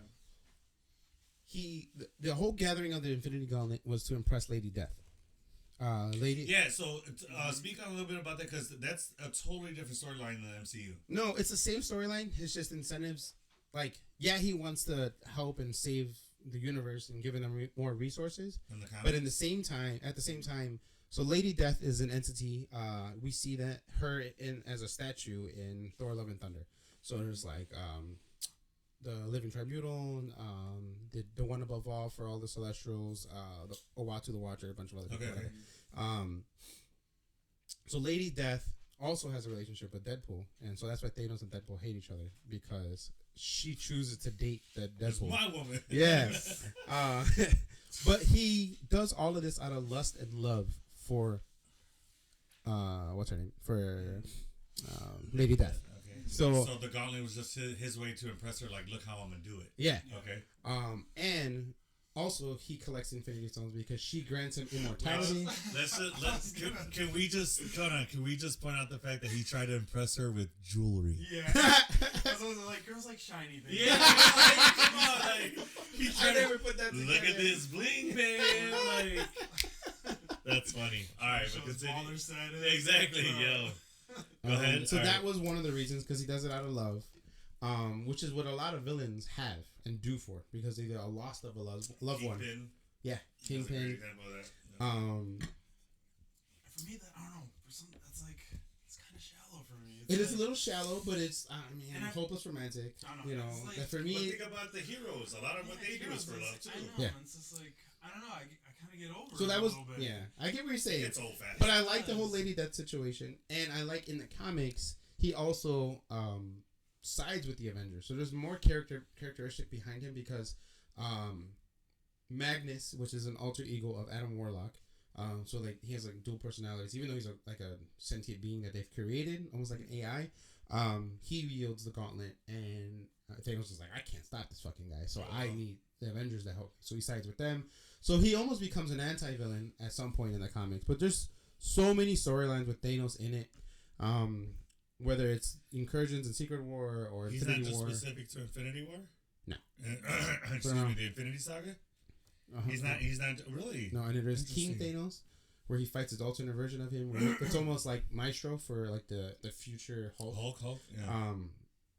The whole gathering of the Infinity Gauntlet was to impress Lady Death. Lady. Yeah, so speak on a little bit about that, because that's a totally different storyline than the MCU. No, it's the same storyline. It's just incentives. Like, yeah, he wants to help and save the universe and giving them more resources. In the comics. But at the same time, so Lady Death is an entity. We see that her as a statue in Thor: Love and Thunder. So there's like the Living Tribunal, the one above all for all the Celestials, the Owatu the Watcher, a bunch of other people. Okay. So Lady Death also has a relationship with Deadpool, and so that's why Thanos and Deadpool hate each other, because she chooses to date the It's Deadpool. my woman. Yes. But he does all of this out of lust and love for what's her name? For Lady Death. Okay. So So the gauntlet was just his way to impress her, like, look how I'm gonna do it. yeah. Okay. And also he collects Infinity Stones because she grants him immortality. Can we just point out the fact that he tried to impress her with jewelry? Yeah. That's what I was like, girls like shiny things. Yeah, like, come on, like, he I tried to never put that together. look at this bling, man. Like, that's funny. All right, but Shows continue. baller status. Exactly, yo. Go ahead. So All that right. was one of the reasons, because he does it out of love, which is what a lot of villains have and do for, because they are lost of a loved one. Kingpin. Yeah, That's a great Kingpin. example of that. Yeah. For me, that I don't know. For some, that's like it's kind of shallow for me. It It's is a like- little shallow, but it's And I- hopeless romantic. I don't know, You know, it's like- that for But me, think about the heroes. A lot of what Yeah, they do is heroes, for it's- love too. I know. Yeah. It's just like I don't know. I kind of get over. so it that a was little bit. I get what you're saying. It's old fashioned. But I like the whole Lady Death situation, and I like in the comics he also sides with the Avengers. So there's more characteristic behind him, because Magnus, which is an alter ego of Adam Warlock, so like he has like dual personalities, even though he's like a sentient being that they've created, almost like an AI. He wields the gauntlet, and Thanos is like, I can't stop this fucking guy, so I need the Avengers to help. So he sides with them. So he almost becomes an anti-villain at some point in the comics. But there's so many storylines with Thanos in it. Whether it's Incursions and Secret War or He's not Infinity just War. specific to Infinity War. No. Excuse me, the Infinity Saga. He's not really. No, and there's King Interesting. Thanos, where he fights his alternate version of him. It's almost like Maestro for like the future Hulk. Hulk. Yeah.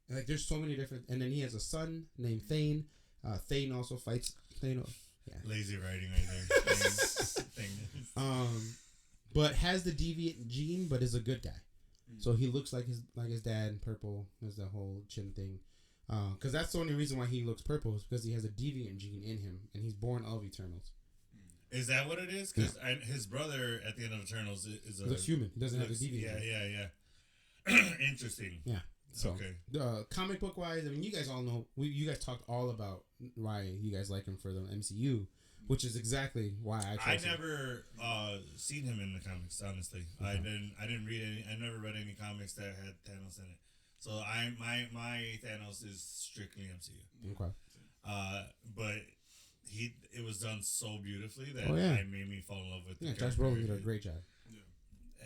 Like there's so many different, and then he has a son named Thane. Thane also fights Thane. Yeah. Lazy writing right there. Thing. But has the deviant gene, but is a good guy. So he looks like his dad, purple. There's the whole chin thing. Because that's the only reason why he looks purple is because he has a deviant gene in him, and he's born of Eternals. Is that what it is? Because his brother at the end of Eternals looks human. He doesn't have the deviant gene. Yeah. Interesting. Yeah. So, okay. Comic book wise, I mean, you guys all know. You guys talked all about why you guys like him for the MCU, which is exactly why I chose him. never seen him in the comics. Honestly, I didn't read any. I never read any comics that had Thanos in it. So my Thanos is strictly MCU. Okay. But it was done so beautifully that it made me fall in love with. Yeah, Josh Brolin did a great job.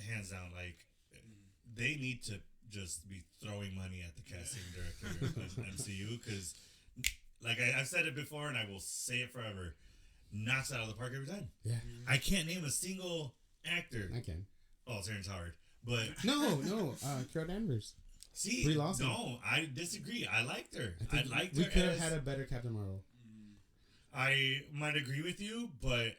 Hands down, like they need to just be throwing money at the casting director of MCU because, like I've said it before and I will say it forever, knocks it out of the park every time. Yeah, I can't name a single actor. I can. Oh, Terrence Howard, but no, Carol Danvers. See, Brie Larson. no, I disagree. I liked her. I liked we her. We could have had a better Captain Marvel. I might agree with you, but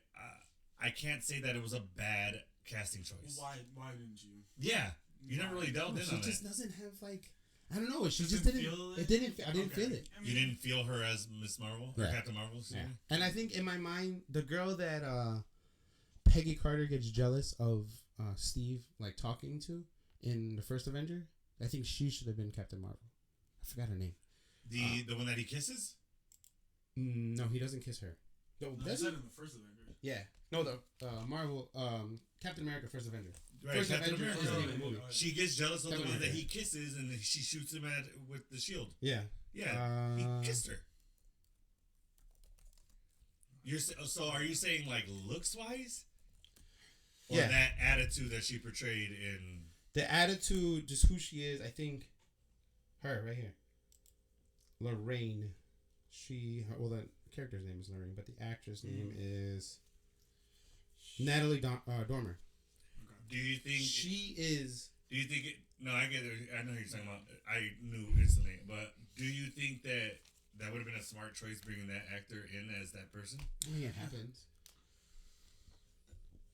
I can't say that it was a bad casting choice. Why didn't you? Yeah, you never really delved in on She it. just doesn't have like I don't know. She just didn't. It didn't. I didn't feel it. I mean, You didn't feel her as Miss Marvel or Captain Marvel. Yeah. And I think in my mind, the girl that Peggy Carter gets jealous of Steve like talking to in the first Avenger, I think she should have been Captain Marvel. I forgot her name. The one that he kisses? No, he doesn't kiss her. No, I said in the first Avenger. Yeah. No, the Marvel Captain America First Avenger. Right, First Captain Avenger America. is the movie. She gets jealous of the Captain one that America. he kisses, and she shoots him with the shield. Yeah. Yeah, he kissed her. So are you saying like looks wise? Or Yeah. that attitude that she portrayed in The attitude, just who she is, I think her right here. Lorraine. Well, the character's name is Lorraine, but the actress name is Natalie Dormer. Do you think She is. Do you think it? No, I get it. I know who you're talking about. I knew instantly. But do you think that would have been a smart choice bringing that actor in as that person? I mean, it happens.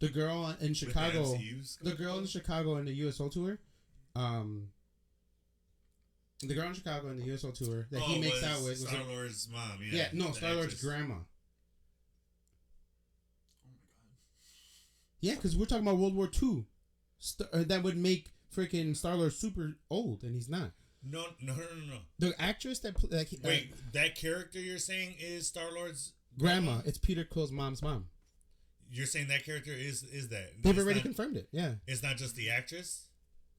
The girl in Chicago. The girl in Chicago in the USO tour. The girl in Chicago in the USO tour that he makes out with was Star-Lord's mom. Yeah, no, the Star-Lord's actress. grandma. Oh my god. Yeah, because we're talking about World War II. That would make freaking Star-Lord super old, and he's not. No. The actress that Wait, that character you're saying is Star-Lord's grandma. It's Peter Quill's mom's mom. You're saying that character is that? They've It's already not- confirmed it. Yeah. It's not just the actress.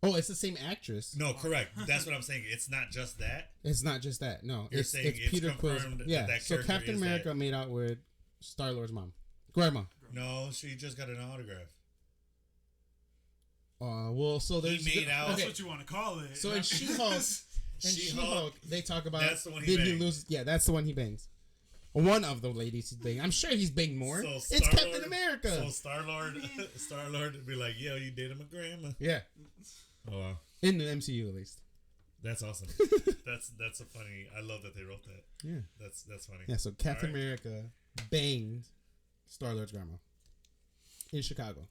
Oh, it's the same actress. No, correct. That's what I'm saying. It's not just that. It's not just that. No, You're saying it's Peter Quill's. confirmed that Yeah. that So character Captain is America that. made out with Star-Lord's mom, grandma. No, she just got an autograph. Well, so there's made out- That's Okay. what you want to call it. So in She-Hulk, She-Hulk, they talk about that's the one he did he banged. lose? Yeah, that's the one he bangs. One of the ladies he's banged. I'm sure he's banged more. So It's Star-Lord- Captain America. So Star-Lord would be like, yo, you dated my grandma. Yeah, Oh, wow. in the MCU at least. That's awesome. that's a funny. I love that they wrote that. Yeah. That's funny. Yeah, so Captain All right. America banged Star-Lord's grandma in Chicago.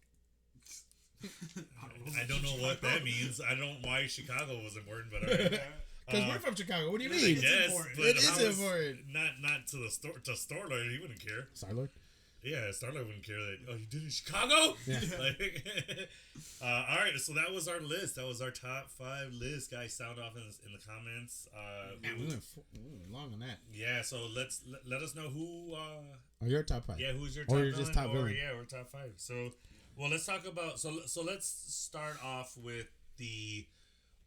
I don't know what that means. I don't know why Chicago was important, but all right. Because we're from Chicago. What do you I mean? guess, important. but It is how is- important. Not to the Star-Lord. He wouldn't care. Star-Lord? Yeah, Star-Lord wouldn't care that. Oh, you did it in Chicago? Yeah. Like, all right, so that was our list. That was our top 5 list. Guys, sound off in the comments. We went long on that. Yeah, so let us know who. Or your top 5. Yeah, who's your Or top you're just villain, top or villain. yeah, we're top 5. So, well, let's talk about. So let's start off with the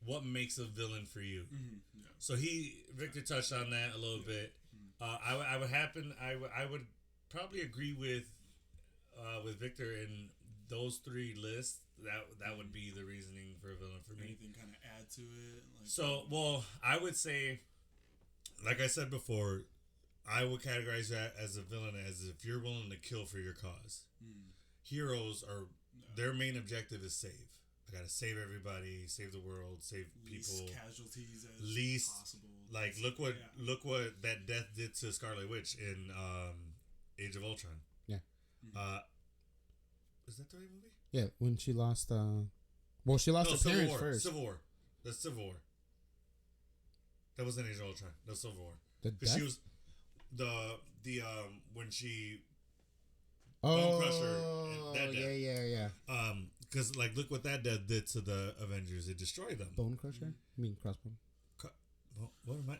what makes a villain for you. Mm-hmm. Yeah. So Victor touched on that a little bit. I would probably agree with Victor in those 3 lists. That would be the reasoning for a villain for me. Anything kind of add to it? Like, So, well, I would say, like I said before, I would categorize that as a villain as if you're willing to kill for your cause. Heroes are their main objective is save. I gotta save everybody, save the world, save Least people. casualties as Least possible. Like look what that death did to Scarlet Witch in Age of Ultron. Yeah. Is that the right movie? Yeah, when she lost. Well, she lost her Civil parents War. first. Civil War. That's Civil War. That wasn't Age of Ultron. That was Civil War. The Because she death? was the when she Oh, Crusher, that yeah. because like look what that death did to the Avengers. It destroyed them. Bone Crusher? I mean crossbone.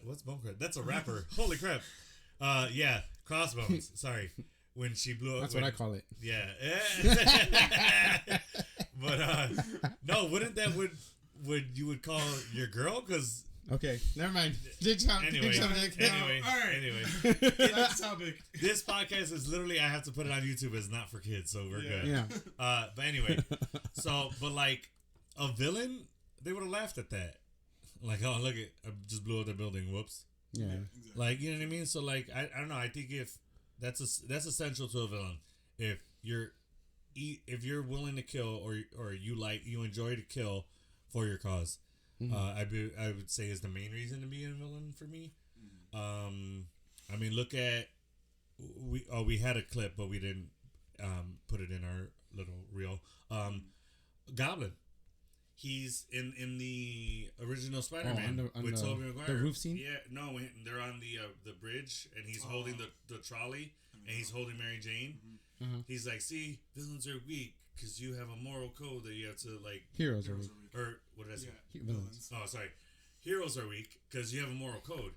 What's Bone Crusher? That's a rapper. Holy crap! Yeah, Crossbones. Sorry, when she blew up. That's what I call it. Yeah. But no, wouldn't that would you would call your girl? Because Okay, never mind. Dig jump. anyway, Dig jump. anyway, All right. anyway, Next topic. this podcast is literally I have to put it on YouTube. It's not for kids, so we're good. Yeah. But anyway, but like a villain, they would have laughed at that. Like, oh look at I just blew up the building. Whoops. Yeah. Exactly. Like, you know what I mean? So like I don't know. I think if that's essential to a villain. If you're willing to kill or you enjoy to kill for your cause, I would say is the main reason to be a villain for me. I mean, look at we had a clip, but we didn't put it in our little reel. Goblin. He's in the original Spider-Man on with the- Tobey Maguire. the roof scene? Yeah, no, they're on the bridge, and he's holding the trolley, and he's holding Mary Jane. He's like, see, villains are weak because you have a moral code that you have to like. Heroes are Heroes weak. are weak. Or what did I say? Yeah, Villains. Oh, sorry. Heroes are weak because you have a moral code.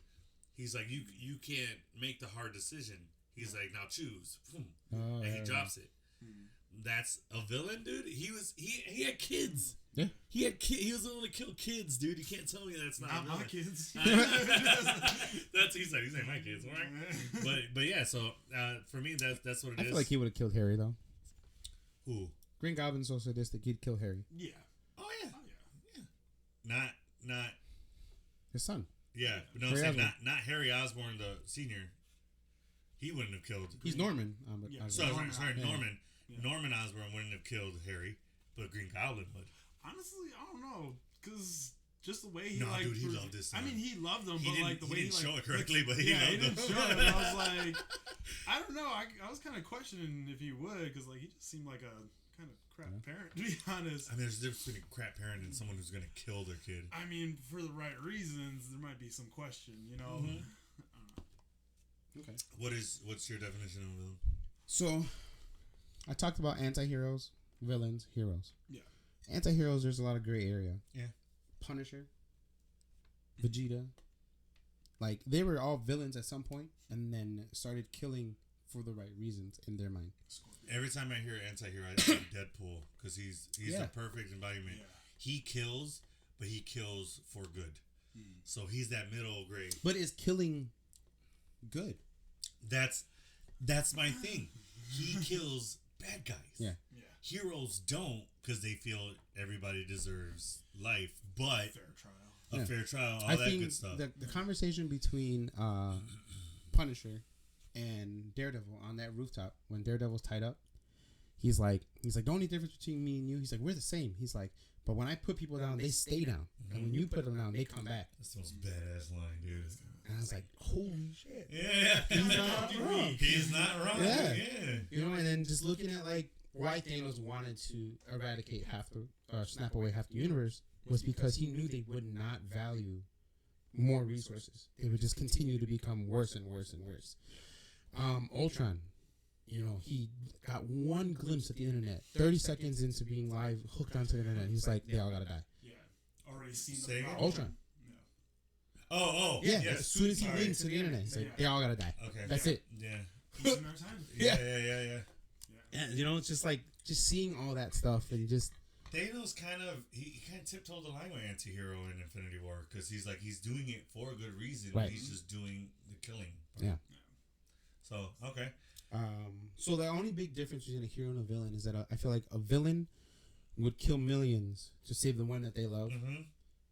He's like, you can't make the hard decision. He's like, now choose. Boom. Oh, And he yeah, drops it. That's a villain, dude. He had kids. Yeah. He was the one to kill kids, dude. You can't tell me that's not a Not villain. my kids. That's he said. He's saying my kids, right? But yeah. So for me, that's what it I is. feel like he would have killed Harry though. Who? Green Goblin's so sadistic he'd kill Harry. Yeah. Oh yeah. Oh yeah. Not. His son. Yeah. But no, I'm Harry saying Osborn. not Harry Osborn, the senior. He wouldn't have killed. He's Norman. Yeah. Sorry, Yeah. Norman. Yeah. Norman Osborn wouldn't have killed Harry, but Green Goblin would. Honestly, I don't know, cause just the way he No, like. dude, he loved his son. I mean, he loved them, He but didn't- like the he way didn't he show like, it correctly, but he yeah, loved he didn't them. show it. And I was like, I don't know. I was kind of questioning if he would, cause like he just seemed like a kind of crap parent, to be honest. I mean, there's a difference between a crap parent and someone who's gonna kill their kid. I mean, for the right reasons, there might be some question, you know. Okay. What's your definition of a villain? So, I talked about anti-heroes, villains, heroes. Yeah. Anti-heroes, there's a lot of gray area. Yeah. Punisher, Vegeta, like they were all villains at some point, and then started killing for the right reasons in their mind. Every time I hear anti-hero, I think Deadpool because he's Yeah. the perfect embodiment. Yeah. He kills, but he kills for good. So he's that middle grade. But is killing good? That's my thing. He kills bad guys. Yeah. Yeah. Heroes don't because they feel everybody deserves life, but Fair trial. a fair trial, all I that think good stuff. the conversation between Punisher and Daredevil on that rooftop when Daredevil's tied up, he's like the only difference between me and you, he's like, we're the same. He's like, but when I put people down, they stay down, and when you put them down, they come back. That's the most badass line, dude. And I was like, holy shit. Yeah, He's not wrong. He's not wrong. Yeah. Yeah. You know, and then just looking at like why Thanos wanted to eradicate snap away half the universe was because he knew they would not value more resources. They would just continue to become worse and worse and worse. Ultron, you know, he got one glimpse of the internet. 30 seconds into being live, hooked onto the internet. He's like, they all gotta die. Yeah. Already seen Say the again? problem. Ultron. Oh, Yeah, yes. as soon as he Sorry. links to the internet, he's like, they all gotta die. Okay. That's it. Yeah. He's in our time. Yeah. Yeah, you know, it's just like, just seeing all that stuff and just, Thanos kind of tiptoed the line with anti-hero in Infinity War because he's doing it for a good reason. Right. He's just doing the killing. yeah. So okay. So the only big difference between a hero and a villain is that I feel like a villain would kill millions to save the one that they love, Mm-hmm.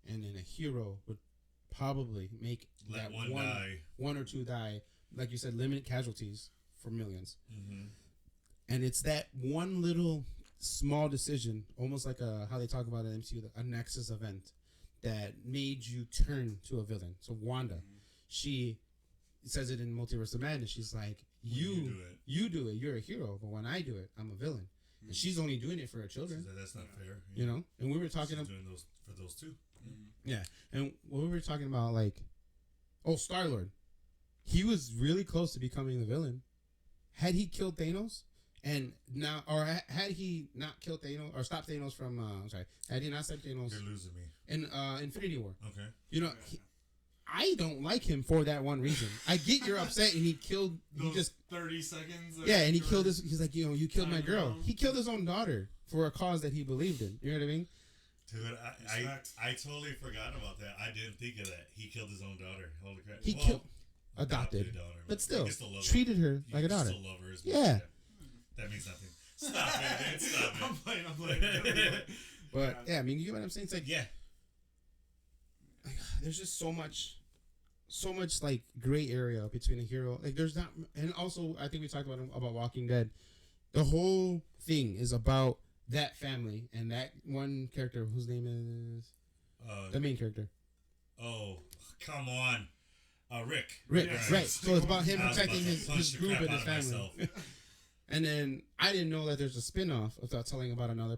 and then a hero would probably make Let that one die. one or two die, like you said, limit casualties for millions. Mm-hmm. And it's that one little small decision, almost like how they talk about in MCU, a nexus event that made you turn to a villain. So Wanda, she says it in Multiverse of Madness. She's like, you do it. You're a hero, but when I do it, I'm a villain. And she's only doing it for her children. That's not fair. You know, and we were talking about doing those for those two. Yeah, and we were talking about like, Star-Lord, he was really close to becoming the villain. Had he killed Thanos, had he not killed Thanos or stopped Thanos from, had he not stopped Thanos? You're losing me. In Infinity War. Okay. You know, I don't like him for that one reason. I get you're upset, and he killed. He just 30 seconds. Yeah, and he killed his. He's like, you killed my girl. He killed his own daughter for a cause that he believed in. You know what I mean? Dude, I totally forgot about that. I didn't think of that. He killed his own daughter. Holy crap! He killed adopted daughter, but still treated her like a daughter. Still love her as much. Yeah. That means nothing. Stop it, man. Stop it. I'm playing. But yeah, I mean, you get what I'm saying? It's like, yeah. There's just so much like gray area between a hero. Like there's not, and also I think we talked about Walking Dead. The whole thing is about that family and that one character whose name is the main character. Oh, come on, Rick. Rick, yes. Right. So it's about him protecting his group and his family. And then I didn't know that there's a spin-off without telling about another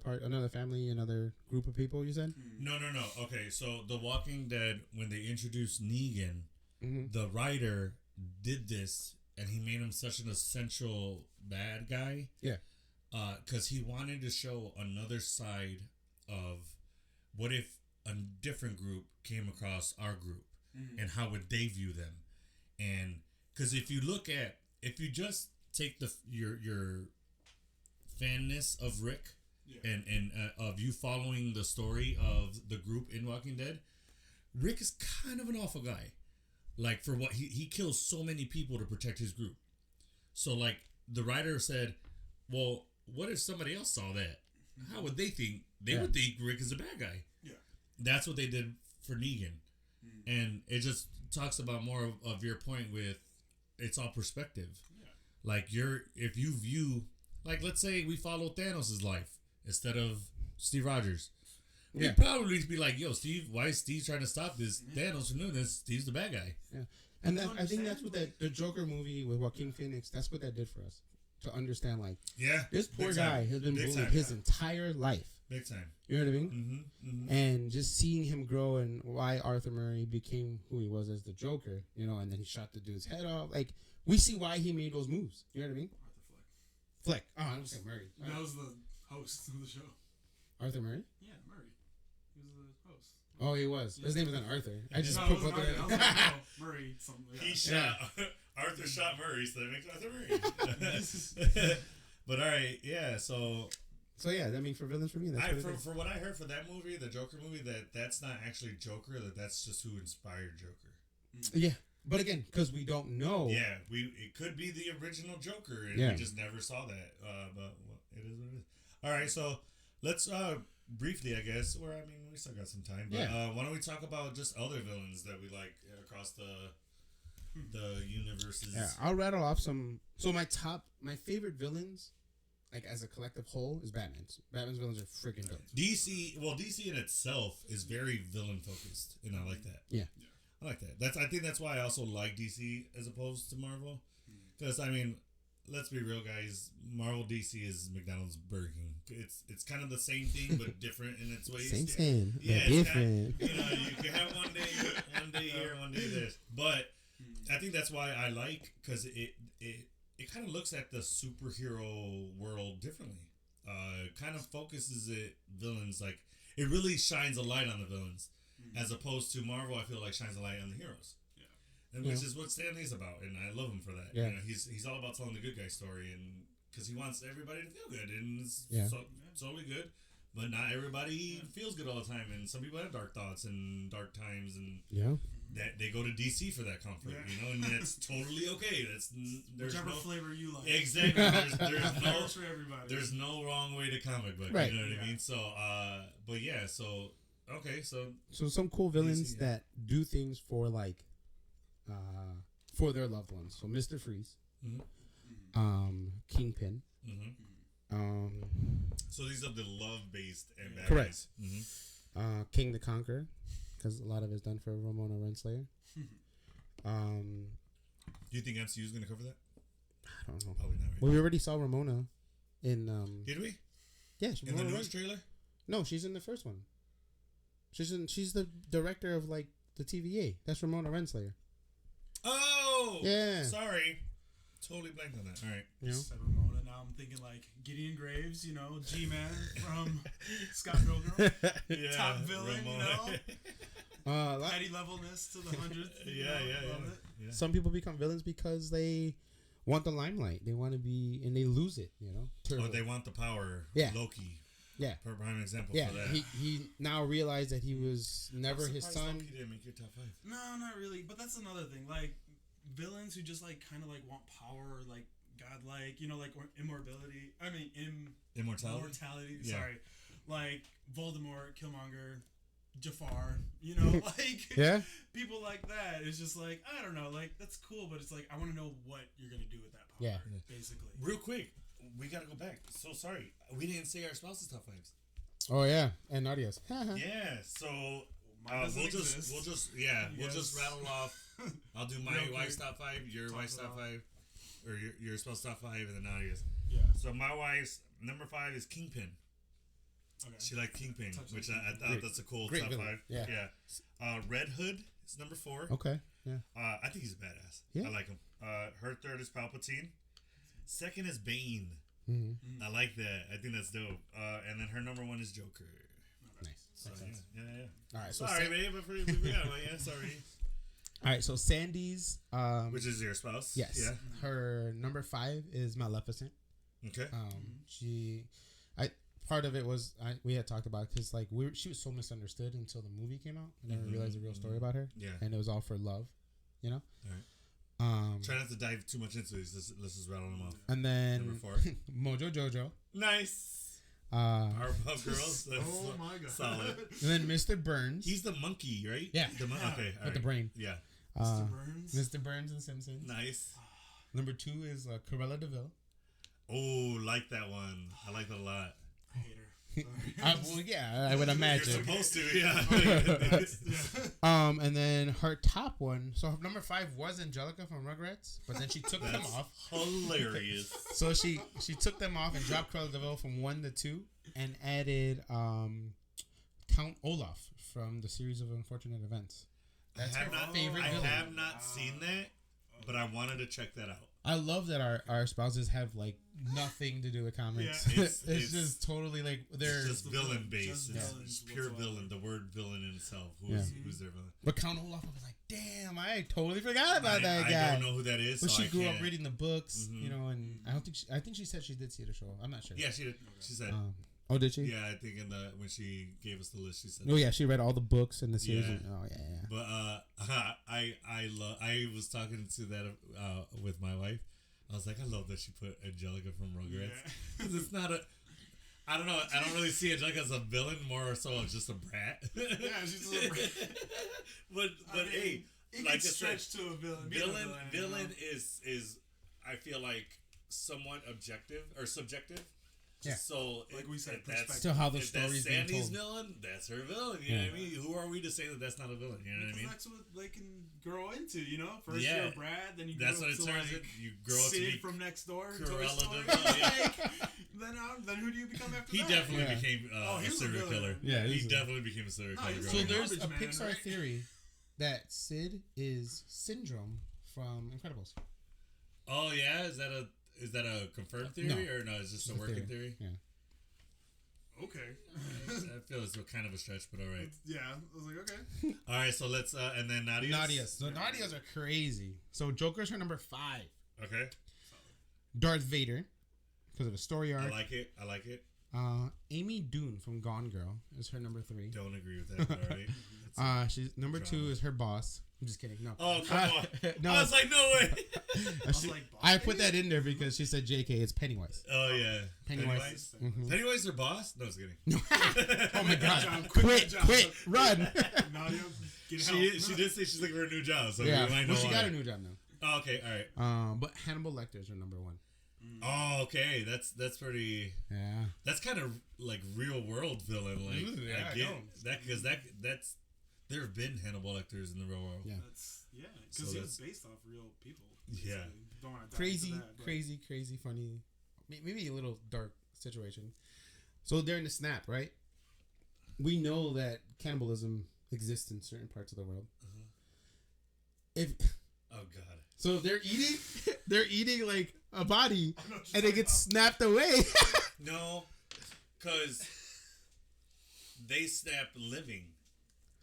family, another group of people, you said? No. Okay, so The Walking Dead, when they introduced Negan, the writer did this, and he made him such an essential bad guy. Yeah. Because he wanted to show another side of what if a different group came across our group, and how would they view them? And because if you just take your fanness of Rick, and of you following the story of the group in Walking Dead, Rick is kind of an awful guy. Like, for what he kills so many people to protect his group. So like the writer said, well, what if somebody else saw that? How would they think? They would think Rick is a bad guy. Yeah, that's what they did for Negan, and it just talks about more of your point with it's all perspective. Like if you view, like, let's say we follow Thanos' life instead of Steve Rogers. We'd probably be like, yo, Steve, why is Steve trying to stop this? Thanos from doing this. Steve's the bad guy. Yeah. And I think that's what the Joker movie with Joaquin Phoenix, that's what that did for us. To understand, like, this poor guy has been bullied his entire life. Big time. You know what I mean? And just seeing him grow and why Arthur Murray became who he was as the Joker, and then he shot the dude's head off. Like, we see why he made those moves. You know what I mean? Arthur Fleck. Oh, I was saying Murray. That was the host of the show. Arthur Murray? Yeah, Murray. He was the host. Oh, he was. His name wasn't Arthur. I just put both of them. Murray. Something. Yeah. He shot. Arthur shot Murray, so that makes Arthur Murray. But all right, yeah. So yeah, I mean, for villains, for me, that's for what I heard for that movie, the Joker movie, that's not actually Joker. That's just who inspired Joker. Yeah, but again, because we don't know. Yeah, it could be the original Joker, and we just never saw that. But it is what it is. All right, so let's briefly, I guess, or I mean, we still got some time. But why don't we talk about just other villains that we like across the universes? Yeah, I'll rattle off some. So my favorite villains, like as a collective whole, is Batman's. Batman's villains are freaking dope. DC in itself is very villain focused, and I like that. Yeah. I like that. I think that's why I also like DC as opposed to Marvel, because I mean, let's be real, guys. Marvel DC is McDonald's Burger King. It's kind of the same thing but different in its ways. Same, but different. You can have one day here, one day there. But I think that's why I like, because it kind of looks at the superhero world differently. Kind of focuses villains, like it really shines a light on the villains, as opposed to Marvel. I feel like shines a light on the heroes. And which is what Stan Lee's about, and I love him for that. Yeah. He's all about telling the good guy story, and because he wants everybody to feel good, and it's totally good. But not everybody feels good all the time, and some people have dark thoughts and dark times, and that they go to DC for that comfort, and that's totally okay. There's whichever flavor you like. Exactly. There's no wrong way to comic book. Right. You know what I mean? So, but yeah, so okay, so some cool villains that do things for for their loved ones. So Mr. Freeze, Kingpin, So these are the love-based and bad Correct. guys. Mm-hmm. King the Conqueror, because a lot of it's done for Ramona Renslayer. Do you think MCU is going to cover that? I don't know. Probably not. Right? Well, we already saw Ramona in. Did we? Yeah, In the newest trailer? No, she's in the first one. She's the director of like the TVA. That's Ramona Renslayer. Oh! Yeah. Sorry. Totally blanked on that. All right. You know? Said Ramona. Now I'm thinking like Gideon Graves, you know, G-Man from Scott Pilgrim. Yeah, Top villain, Ramona. you know? Petty levelness to the hundredth. Yeah. Yeah. Some people become villains because they want the limelight. They want to be, and they lose it. You know. Or they want the power. Yeah. Loki. Yeah. Prime example Yeah. for that. He now realized that he was never I'm his surprised son. Loki didn't make your top 5. No, not really. But that's another thing. Like villains who just like kind of like want power, like godlike, you know, like immortality. I mean, immortality. Yeah. Sorry, like Voldemort, Killmonger, Jafar. You know, like Yeah. people like that. It's just like I don't know. Like that's cool, but it's like I want to know what you're gonna do with that power. Yeah. Basically. Real quick, we got to go back. So sorry. We didn't say our spouse's top 5s. Oh yeah, and Nadia's. Yeah, so doesn't we'll exist. just Yes. rattle off. I'll do my Real quick. wife's top 5, your Top wife's it top off. 5, or your spouse's top 5, and then Nadia's. Yeah. So my wife's number 5 is Kingpin. Okay. She liked Kingpin, Touch on which I Kingpin. thought Great. that's a cool Great top villain. 5. Yeah. Red Hood is number 4. Okay. Yeah. I think he's a badass. Yeah. I like him. Her third is Palpatine. Second is Bane. Mm-hmm. I like that. I think that's dope. And then her number 1 is Joker. Nice. So, Makes sense. yeah. All right. So Sorry, babe. I forgot about you. Sorry. all right. So Sandy's. Which is your spouse? Yes. Yeah. Her number 5 is Maleficent. Okay. Part of it was we had talked about because like she was so misunderstood until the movie came out. I never realized the real story about her. Yeah. And it was all for love, you know. All right. Um, Try not to dive too much into these. Let's just rattle them off. and then Number 4. Mojo Jojo. Nice. And Powerpuff Girls. That's Oh my god. solid. then Mr. Burns. He's the monkey, right? Yeah. Okay. All with right. the brain. Yeah. Mr. Burns. Mr. Burns and Simpsons. Nice. Number 2 is Cruella DeVille. Oh, like that one. I like that a lot. I hate her. Sorry. Well, yeah, I would You're imagine. supposed to, yeah. And then her top one. So her number 5 was Angelica from Rugrats, but then she took them That's off. hilarious. So she took them off and dropped Cruella DeVille from 1 to 2 and added Count Olaf from the series of unfortunate events. That's her favorite I villain. have not seen that, but I wanted to check that out. I love that our spouses have like nothing to do with comics. Yeah. It's It's- just totally like they're. It's just villain based. Just It's villains pure whatsoever. villain. The word villain in itself. Yeah. Who's their villain? But Count Olaf, I was like, damn, I totally forgot about that I guy. don't know who that is. But so she I grew up can't- reading the books, Mhm. you know, and I think she said she did see the show. I'm not sure. Yeah, she did. She said. Oh, did she? Yeah, I think when she gave us the list, she said. Oh yeah, she read all the books in the series. Yeah. And, oh yeah. But I was talking to that with my wife. I was like, I love that she put Angelica from Rugrats. Yeah. 'Cause it's not a. I don't know. I don't really see Angelica as a villain, more so as just a brat. Yeah, she's just a brat. but I mean, hey, it like I gets said, stretched to a villain. being a villain you know? is I feel like somewhat objective or subjective. Yeah. So Like we said, if that's perspective. So how the if that's story's being Sandy's told. villain, that's her villain. You know what I mean? Who are we to say that that's not a villain? You know what I mean? That's what they can grow into, you know? First Yeah. you're Brad, then you That's grow what up it to turns like in. You grow up to Sid be from next door. Toy Cruella Story. DeVille, yeah. Then who do you become after He that? definitely Yeah. became Oh, he a was a serial villain. killer. Yeah, he he's a- definitely became a serial No, killer. he's So growing up. there's a Garbage man, Pixar right? theory that Sid is Syndrome from Incredibles. Oh yeah, is that a confirmed theory No. or no? It's just a It's a working theory. Yeah. Okay. I feel it's kind of a stretch, but all right. Yeah, I was like, okay. All right, so let's and then Nadia's. Nadia's. So Nadia's are crazy. So Joker's her number 5. Okay, Darth Vader, because of a story I arc. like it. I like it. Amy Doon from Gone Girl is her number 3. Don't agree with that, but all right. She's number Drama. 2 is her boss. I'm just kidding. No. Oh come on! No, I was like, no way. I put that in there because she said JK. It's Pennywise. Oh yeah, Pennywise. Mhm. Pennywise their boss? No, I was kidding. Oh my God! John, Quit! that job. Run! Nadia, get help. She did say she's looking for a new job, so Yeah. we might know Well, she why. got a new job now. Oh, okay, all right. But Hannibal Lecter is her number 1. Oh, okay. That's pretty. Yeah. That's kind of like real world villain. Like Yeah, I I get know. that because that's there have been Hannibal Lecters in the real world. Yeah. That's So because he was that's- based off real people. Yeah. basically. Don't wanna dive Crazy, into that, but- crazy, funny. Maybe a little dark situation. So during the snap, right? We know that cannibalism exists in certain parts of the world. If Oh God. so, if they're eating like a body, I know what you're and it talking gets about. snapped away. No, because they snap living.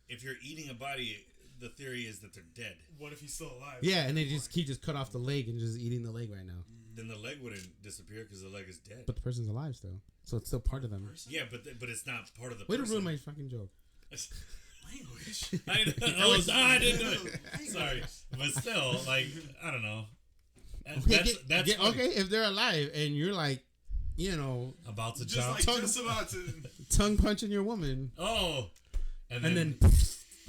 If you're eating a body, the theory is that they're dead. What if he's still alive? Yeah, and he just cut off the leg and just eating the leg right now. Then the leg wouldn't disappear because the leg is dead. But the person's alive still, so it's still part of them. Person? Yeah, but it's not part of the Way to person. ruin my fucking joke. Language. I didn't do it. Sorry, but still, like I don't know. That's funny. Okay. If they're alive and you're like, About to Just jump. like just about to. tongue punching your woman, Oh, and then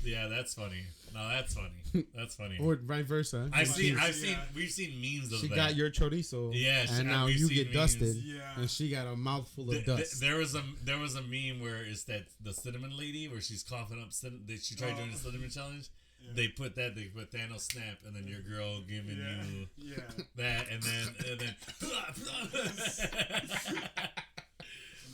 yeah, that's funny. No, that's funny. That's funny. or vice versa. I've seen, Yeah. we've seen memes of She that. got your chorizo, Yeah, and now we've you seen get memes. dusted, Yeah. and she got a mouthful of dust. There was a meme where it's that the cinnamon lady where she's coughing up cinnamon. She tried doing the cinnamon challenge. Yeah. They put Thanos snap, and then your girl giving you Yeah. that, and then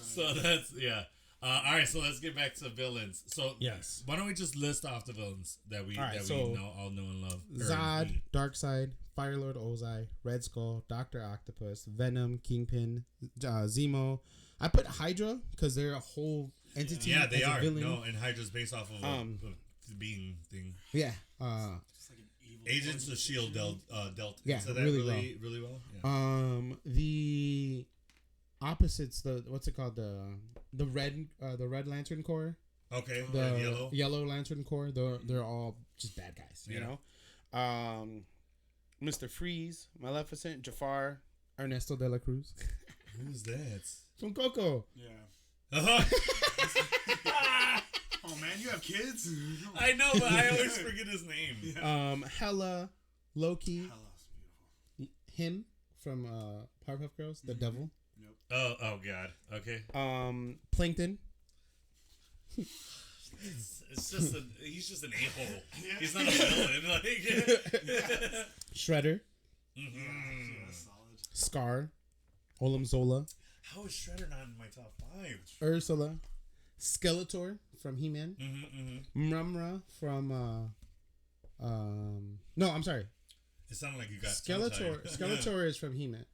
so that's yeah. All right, so let's get back to villains. So Yes. why don't we just list off the villains that we All right, that so we all know and love? Or Zod, hate. Darkseid, Firelord Ozai, Red Skull, Doctor Octopus, Venom, Kingpin, Zemo. I put Hydra because they're a whole entity. Yeah, they as a are. villain. No, and Hydra's based off of a being thing. Yeah. Just like an evil Agents of Shield dealt. Yeah, so that really really well. Yeah. The opposites. The what's it called? The Red Lantern Corps. Okay. The yellow. Lantern Corps. They're all just bad guys. You Yeah. know. Mr. Freeze, Maleficent, Jafar, Ernesto de la Cruz Who's that? from Coco. Yeah. Uh-huh. Oh man, you have kids? I know, but I always forget his name. Yeah. Hela, Loki, Hellas, beautiful. him from Powerpuff Girls, the devil. Oh God. Okay. Plankton. It's just he's just an a-hole. Yeah. He's not a villain. Like, Shredder, Mhm. Yeah, solid. Scar, Olam Zola, How is Shredder not in my top 5? Ursula, Skeletor from He-Man, Mumra from no, I'm sorry. It sounded like you got Skeletor. tongue-tied. Skeletor is from He-Man.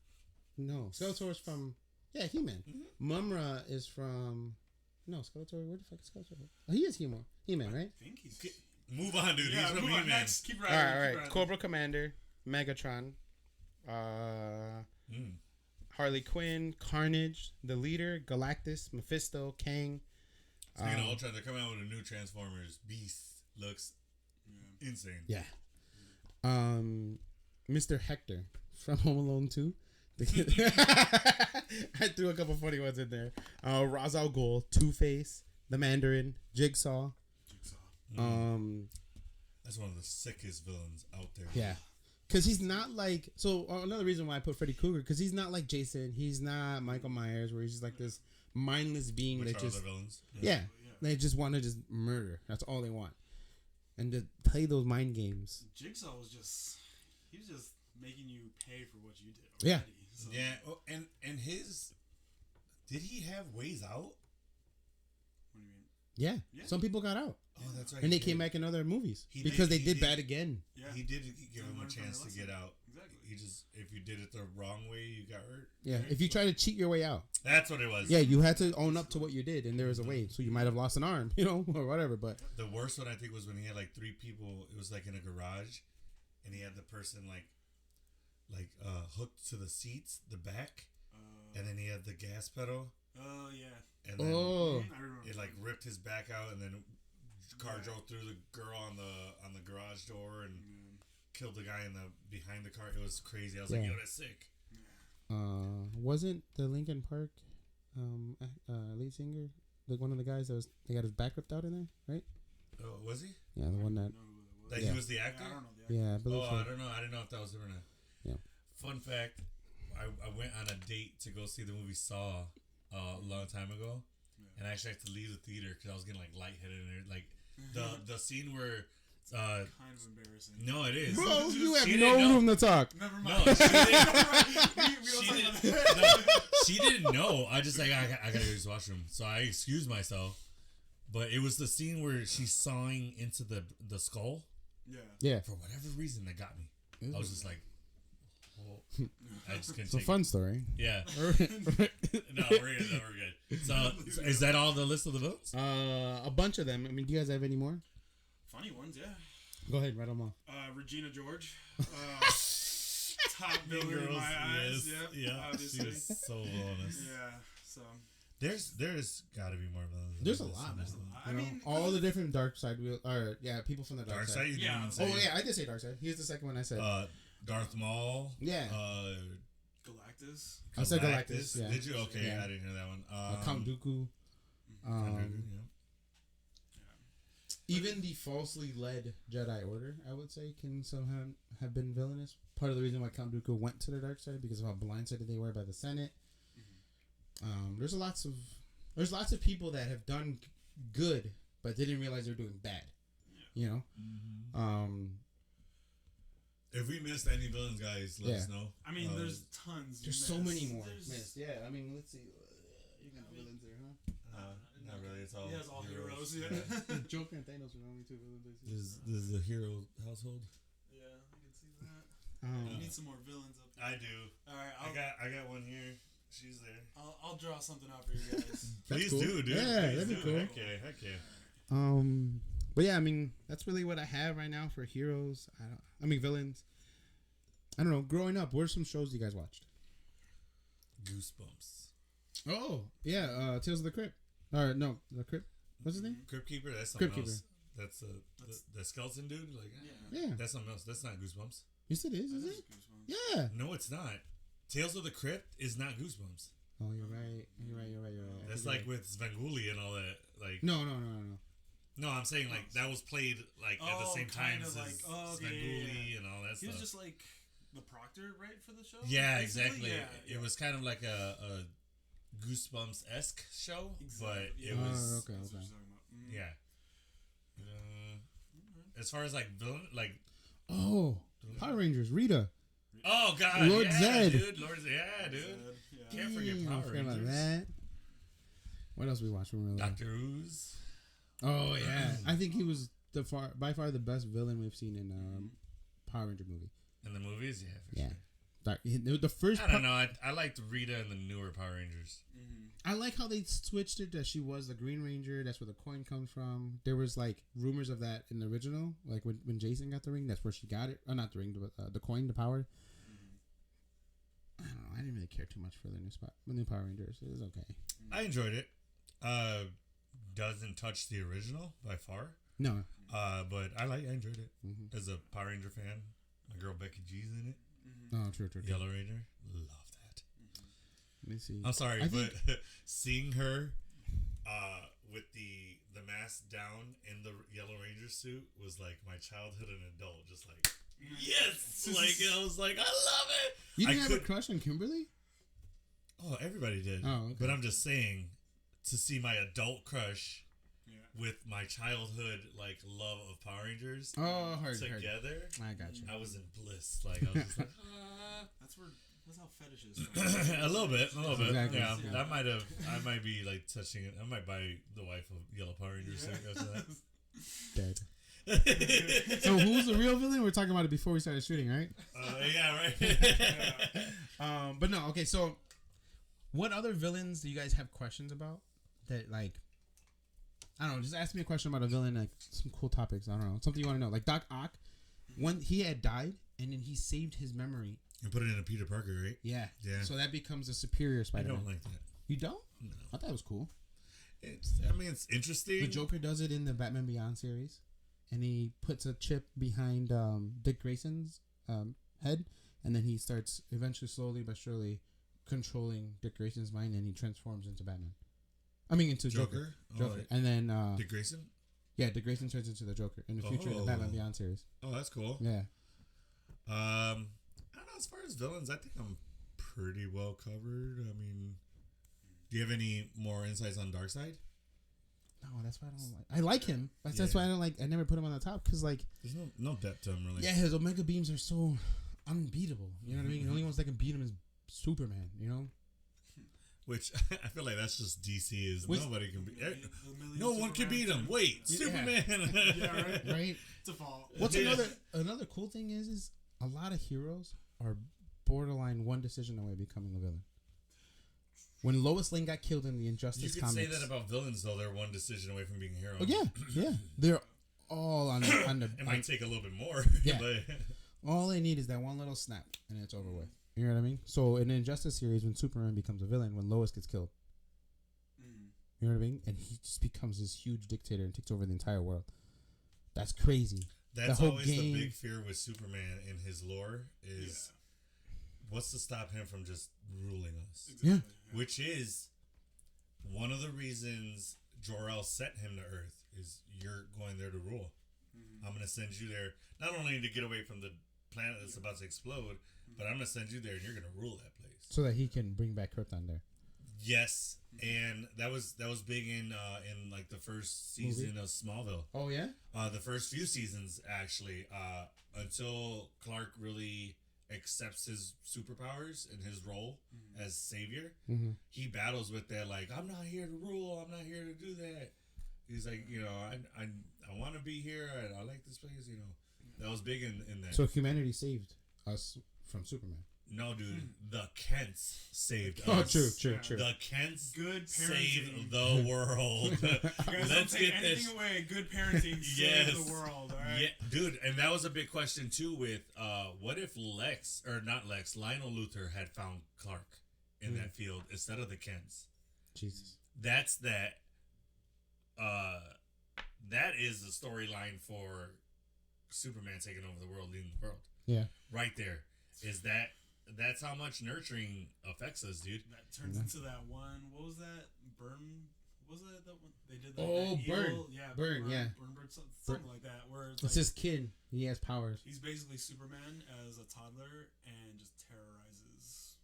No, Skeletor is from He-Man. Mumra is from Skeletor. Where the fuck is Skeletor? Oh, he is He-Man, right? I think he's. Move on, dude. Yeah, He's from move on, He-Man. next. Keep All riding. right, keep all right. riding. Cobra Commander, Megatron, Harley Quinn, Carnage, the Leader, Galactus, Mephisto, Kang. Speaking of Ultron, they're coming out with a new Transformers. Beast looks insane. Yeah. Mr. Hector from Home Alone 2. I threw a couple funny ones in there. Ra's al Ghul, Two-Face, the Mandarin, Jigsaw. That's one of the sickest villains out there. Yeah. Because he's not like... So, another reason why I put Freddy Krueger, because he's not like Jason. He's not Michael Myers, where he's just like this mindless being Which that are just... other villains. Yeah. They just want to just murder. That's all they want. And to play those mind games. Jigsaw was just. He was just making you pay for what you did. Yeah. Already, so. Yeah. Oh, and his... Did he have Ways Out? What do you mean? Yeah. Yeah. Some people got out. Oh, that's right. And they he came did. back in other movies. He because did- they he did did. bad again. Yeah. He did give And him a learn from chance their to get lesson. out. Exactly. He just, if you did it the wrong way, you got hurt. Yeah. If you try to cheat your way out. That's what it was. Yeah, you had to own up to what you did, and there was a way. So you might have lost an arm, or whatever. But The worst one I think was when he had like 3 people. It was like in a garage, and he had the person like hooked to the seats, the back, and then he had the gas pedal, Oh yeah. and then I remember. it like ripped his back out, and then car drove through the girl on the garage door and killed the guy behind the car. It was crazy. I was like, Yeah. yo, that's sick. wasn't the Linkin Park lead singer like one of the guys that they got his back ripped out in there, right? Oh, was he? Yeah, the one that. That Yeah. he was the actor? I don't know the actor. Yeah, I believe Oh, so. I don't know. I didn't know if that was him or not. Yeah. Fun fact. I went on a date to go see the movie Saw a long time ago, and I actually had to leave the theater because I was getting like lightheaded and like the scene where. Kind of embarrassing. No, it is. Bro, you have She no didn't know. room to talk. Never No, mind. she didn't know. I just like I gotta go use the washroom, so I excused myself. But it was the scene where she's sawing into the skull. Yeah. Yeah. For whatever reason, that got me. I was just like, oh. I just couldn't It's a take fun story. it. Yeah. No, we're good. No, we're good. So is that all the list of the votes? A bunch of them. I mean, do you guys have any more? Funny ones, yeah. Go ahead, write them off. Regina George. Top villain in my eyes. Yeah. Obviously. She was so honest. Yeah. So. There's got to be more villains. There's a lot. There's a lot. I You know, mean, all the different dark side people from the dark, Dark side. Side. You didn't Yeah. even say Oh yeah, I did say dark side. Here's the second one I said. Darth Maul. Yeah. Galactus. I said Galactus. Yeah. Did you? Okay, Yeah. I didn't hear that one. Count Dooku. Yeah. Even the falsely led Jedi Order, I would say, can somehow have been villainous. Part of the reason why Count Dooku went to the dark side because of how blindsided they were by the Senate. There's lots of people that have done good but didn't realize they're doing bad. You know. If we missed any villains, guys, let us know. I mean, there's tons. There's you so missed. many more There's- missed. Yeah, I mean, let's see. You got villains there, huh? Not really. It's all. Yeah, it's all heroes. Yeah. Joker and Thanos are the only two villains I see. There's the hero household. Yeah, I can see that. We need some more villains up here. I do. All right, I got one here. She's there. I'll draw something out for you guys. Please cool. do, dude. Yeah, Please that'd be do. cool. Heck yeah. But yeah, I mean, that's really what I have right now for heroes. I mean, villains. I don't know. Growing up, what are some shows you guys watched? Goosebumps. Oh, yeah. Tales of the Crypt. Or, no, the Crypt. What's his name? Crypt Keeper. That's something Crypt else. Keeper. That's the skeleton dude. Like, Yeah. that's something else. That's not Goosebumps. Yes, it is. Is This it? Goosebumps. Yeah. No, it's not. Tales of the Crypt is not Goosebumps. Oh, you're right. You're right. That's like with Svengoolie and all that. Like, No. no, I'm saying like that was played like at the Oh, same time kind as of like- oh, okay, Svengoolie yeah. and all that He stuff. was just like the proctor, right, for the show? Yeah, basically? exactly. Yeah, It was kind of like a Goosebumps esque show, but Yeah. it was okay. That's what you're talking about. Mhm. yeah. As far as like villain, like Oh, Power Rangers. Rita. oh god, Lord yeah, Zed. dude, Lord Zed, yeah, dude. Yeah. Can't forget Damn, I Power forgot about Rangers. that. What else we watched? When we were little? Doctor Ooze. Oh yeah, I think he was by far the best villain we've seen in Power Ranger movie. In the movies, yeah, for Yeah, sure. the first. I don't know. I liked Rita and the newer Power Rangers. I like how they switched it that she was the Green Ranger. That's where the coin comes from. There was like rumors of that in the original, like when Jason got the ring, that's where she got it. Not the ring, but the coin, the power. I don't know. I didn't really care too much for the new Power Rangers. It was okay. I enjoyed it. Doesn't touch the original by far. No. But I enjoyed it. Mm-hmm. As a Power Ranger fan, my girl Becky G's in it. Oh, true. Yellow Ranger, love that. Let me see. I'm sorry, I but think- seeing her with the mask down in the Yellow Ranger suit was like my childhood and adult. Just like yes, like I was like I love it. You didn't I have a could- crush on Kimberly? Oh, everybody did. Oh, okay. But I'm just saying to see my adult crush Yeah. with my childhood like love of Power Rangers Oh, heard. together. I got you. I was in bliss. Like I was just like That's how fetishes. a little bit. Exactly. Yeah, Yeah. I might be like touching it. I might buy the wife of Yellow Power Rangers after that. Dead. So who's the real villain? We're talking about it before we started shooting, right? Yeah, right. But no, okay, so what other villains do you guys have questions about? That like I don't know, just ask me a question about a villain, like some cool topics. I don't know. Something you want to know. Like Doc Ock, when he had died and then he saved his memory. You put it in a Peter Parker, right? Yeah. Yeah. So that becomes a superior I Spider-Man. don't like that. You don't? No. I thought it was cool. It's interesting. The Joker does it in the Batman Beyond series, and he puts a chip behind Dick Grayson's head, and then he starts eventually, slowly but surely, controlling Dick Grayson's mind, and he transforms into Batman. I mean, into Joker. Joker. And then, Dick Grayson? yeah, Dick Grayson turns into the Joker in the future in the Oh. Batman Beyond series. Oh, that's cool. Yeah. I don't know. As far as villains, I think I'm pretty well covered. I mean, do you have any more insights on Darkseid? No, that's why I don't like. I like him. That's Yeah. why I don't like. I never put him on the top because like, There's no depth to him really. yeah, his Omega beams are so unbeatable. You know what I mean? The only ones that can beat him is Superman. You know? Which I feel like that's just DC is Which- nobody can beat. The million No one can Supermans beat him. and- Wait, Yeah. Superman. Yeah, right. Right. It's a fault. What's Yeah. another cool thing is a lot of heroes are borderline one decision away becoming a villain. When Lois Lane got killed in the Injustice You could comics, say that about villains though. They're one decision away from being a hero. oh yeah, they're all on the. It might take a little bit more. Yeah. But All they need is that one little snap, and it's over with. You know what I mean? So in the Injustice series, when Superman becomes a villain, when Lois gets killed, you know what I mean, and he just becomes this huge dictator and takes over the entire world. That's crazy. that's The whole always game- the big fear with Superman in his lore is what's to stop him from just ruling us. Yeah. Which is one of the reasons Jor-El sent him to Earth is you're going there to rule. I'm going to send you there not only to get away from the planet that's about to explode, but I'm going to send you there and you're going to rule that place. So that he can bring back Krypton there. Yes, and that was big in like the first season of Smallville. Oh yeah. The first few seasons actually, until Clark really accepts his superpowers and his role as savior. Mm-hmm. He battles with that like I'm not here to rule, I'm not here to do that. He's like, you know, I want to be here. I like this place. You know, that was big in that. So humanity saved us from Superman. No, dude, the Kents saved Oh, us. true. The Kents Good parenting. saved the world. You guys Let's don't take get anything this. away. Good parenting Yes. saves the world. All right. Yeah, dude, and that was a big question too. With what if Lionel Luthor had found Clark in that field instead of the Kents? Jesus. That's that. That is the storyline for Superman taking over the world, leading the world. Yeah. Right there is that. That's how much nurturing affects us, dude. That turns into that one. What was that? Burn. Was that one? They did that. Oh, that Burn. evil- Yeah. Burn, yeah. Burn, something like that. Where it's It's like, his kid. He has powers. he's basically Superman as a toddler and just terrorizes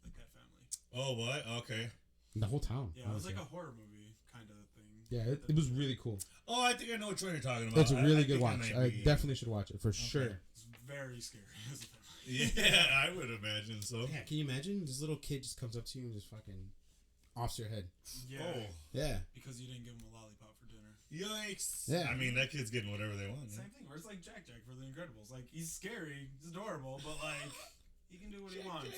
like that family. Oh, what? Okay. The whole town. Yeah, it was honestly. like a horror movie kind of thing. Yeah, it was really cool. Oh, I think I know which one you're talking about. It's a really good think watch. might I be- definitely should watch it for sure. It's very scary as a family. Yeah, I would imagine so. Yeah, can you imagine? This little kid just comes up to you and just fucking offs your head. Yeah. Oh, Yeah. Because you didn't give him a lollipop for dinner. yikes! Yeah. I mean, that kid's getting whatever they want. Same thing. Where it's like Jack for the Incredibles. Like he's scary, he's adorable, but like he can do what he wants,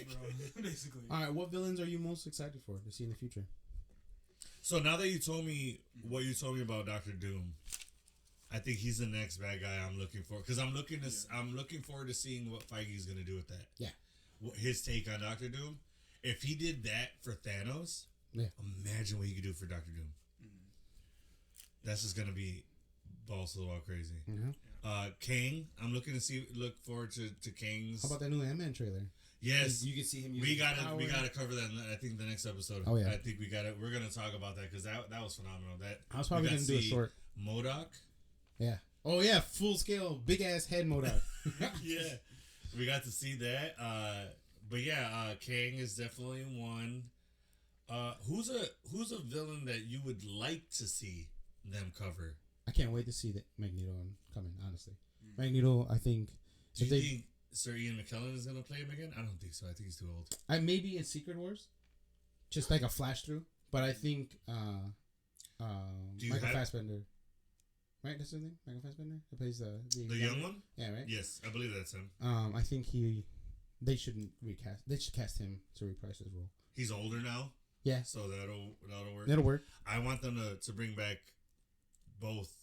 bro. Basically. All right, what villains are you most excited for to see in the future? So now that you told me what you told me about Doctor Doom, I think he's the next bad guy I'm looking for because I'm looking forward to seeing what Feige's gonna do with that. Yeah. His take on Doctor Doom. If he did that for Thanos, Yeah. imagine what he could do for Doctor Doom. That's just gonna be balls to the wall crazy. Mm-hmm. Kang, I'm look forward to Kang's. How about that new Ant-Man trailer? Yes, You can see him. we using gotta power. cover that. I think the next episode. Oh, yeah. I think we're gonna talk about that because that was phenomenal. That I was probably we got gonna do a see short. MODOK. Yeah. Oh yeah, full scale, big ass head MODOK. Yeah, we got to see that. But yeah, Kang is definitely one. Who's a villain that you would like to see them cover? I can't wait to see that Magneto coming. Honestly, Magneto. I think Do if you they, think Sir Ian McKellen is gonna play him again? I don't think so. I think he's too old. I maybe in Secret Wars, just like a flash through. But I think Do you Michael have- Fassbender. Right, that's his name. Michael Fassbender. He plays The young one? Yeah, right. Yes, I believe that's him. I think they shouldn't recast. They should cast him to reprise his role. He's older now, Yeah, so that'll work. that'll work. I want them to bring back both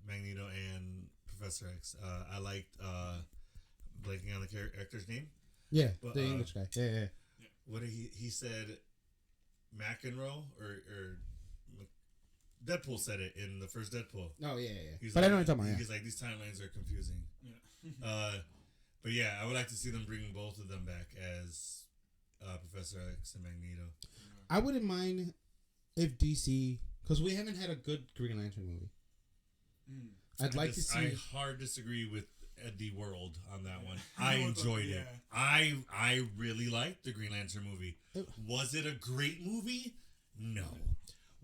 Magneto and Professor X. I liked blanking on the actor's name. Yeah, But, the English guy. Yeah. What did he said? McEnroe or Deadpool said it in the first Deadpool. Oh yeah. He's But like, I know what you're talking about. He's like, these timelines are confusing. Yeah. But yeah, I would like to see them bring both of them back as Professor X and Magneto. I wouldn't mind if DC, because we haven't had a good Green Lantern movie. I'd like to see. I hard disagree with the world on that one. I enjoyed it. I really liked the Green Lantern movie. Was it a great movie? No.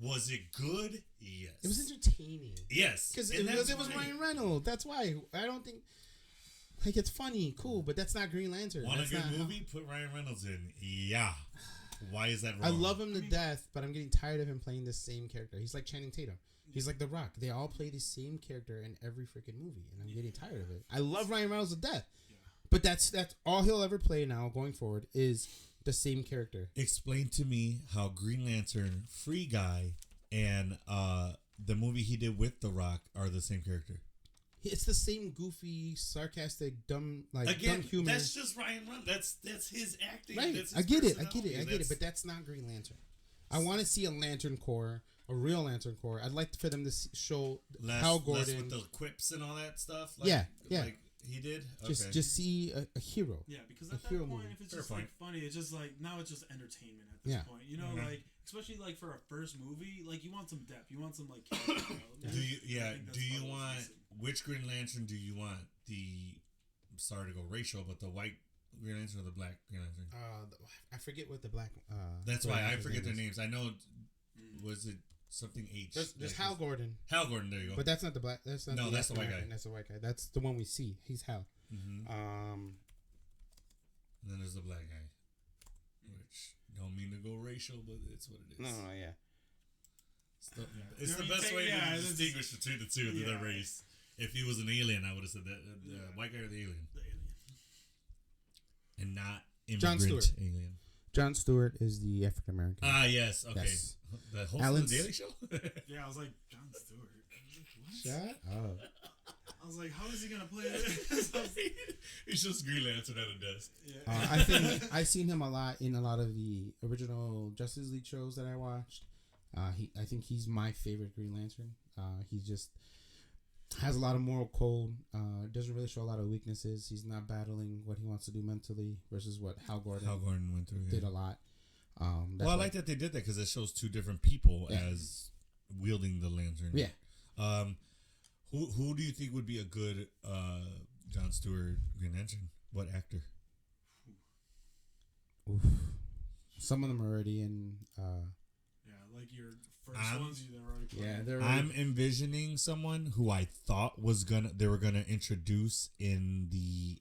Was it good? Yes. It was entertaining. Yes. Because it was Ryan Reynolds. That's why. I don't think... Like, it's funny, cool, but that's not Green Lantern. Want that's a good movie? Put Ryan Reynolds in. Yeah. Why is that wrong? I love him to death, but I'm getting tired of him playing the same character. He's like Channing Tatum. He's like The Rock. They all play the same character in every freaking movie, and I'm getting tired of it. I love Ryan Reynolds to death, but that's all he'll ever play now going forward is the same character. Explain to me how Green Lantern, Free Guy, and the movie he did with The Rock are the same character. It's the same goofy, sarcastic, dumb, Again, dumb humor. that's just Ryan Reynolds. That's his acting. Right. That's his I get it. personality. But that's not Green Lantern. I want to see a Lantern Corps, a real Lantern Corps. I'd like for them to show Hal Gordon less with the quips and all that stuff. Like, yeah. Like he did. Just see a hero. Yeah, because at that hero point, movie. if it's Fair just point. like funny, it's just like now it's just entertainment at this point. You know, like especially like for a first movie, like you want some depth, you want some like. Character development. Do you? Yeah. I think that's Do you probably what's want missing. which Green Lantern do you want? Sorry to go racial, but the white Green Lantern or the black Green Lantern? I forget what the black. That's Green why I Lantern's forget their name is. names. I know. Was it something H? There's Hal Gordon, Hal Gordon. There you go. but that's not the black. That's not. No, that's the white guy. That's the white guy. That's the one we see. He's Hal. Mm-hmm. And then there's the black guy, which don't mean to go racial, but it's what it is. No, yeah. It's the best way to distinguish between the two, the race. If he was an alien, I would have said that the white guy or the alien, and not Jon immigrant Stewart. alien. Jon Stewart is the African American. Ah, yes. Okay. Yes. The host Alan of the Daily Show. Yeah, I was like Jon Stewart. What? Shut up. I was like, how is he gonna play this? He's just Green Lantern at a desk. Yeah. I think I've seen him a lot in a lot of the original Justice League shows that I watched. I think he's my favorite Green Lantern. He just has a lot of moral code. Doesn't really show a lot of weaknesses. He's not battling what he wants to do mentally versus what Hal Gordon went through. did a lot. Well, I like that they did that because it shows two different people as wielding the lantern. Yeah. Who do you think would be a good Jon Stewart Green Lantern? What actor? Oof. Some of them are already in. Yeah, like your first ones you already played. Yeah, they're. I'm envisioning someone who I thought they were gonna introduce in the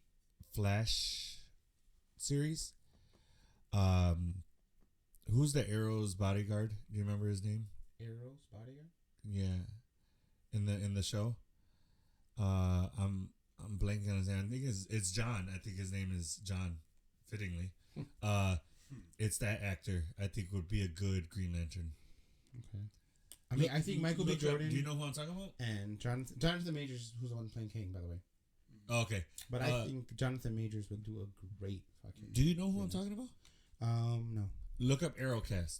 Flash series. Who's the Arrow's bodyguard? Do you remember his name? Arrow's bodyguard. Yeah, in the show. I'm blanking on his name. I think it's John. I think his name is John. Fittingly, it's that actor. I think would be a good Green Lantern. Okay. I mean, I think Michael B. Jordan. Do you know who I'm talking about? And Jonathan Majors, who's the one playing King, by the way. Oh, okay, But I think Jonathan Majors would do a great fucking. do you know who I'm talking about? No. Look up Arrowcast.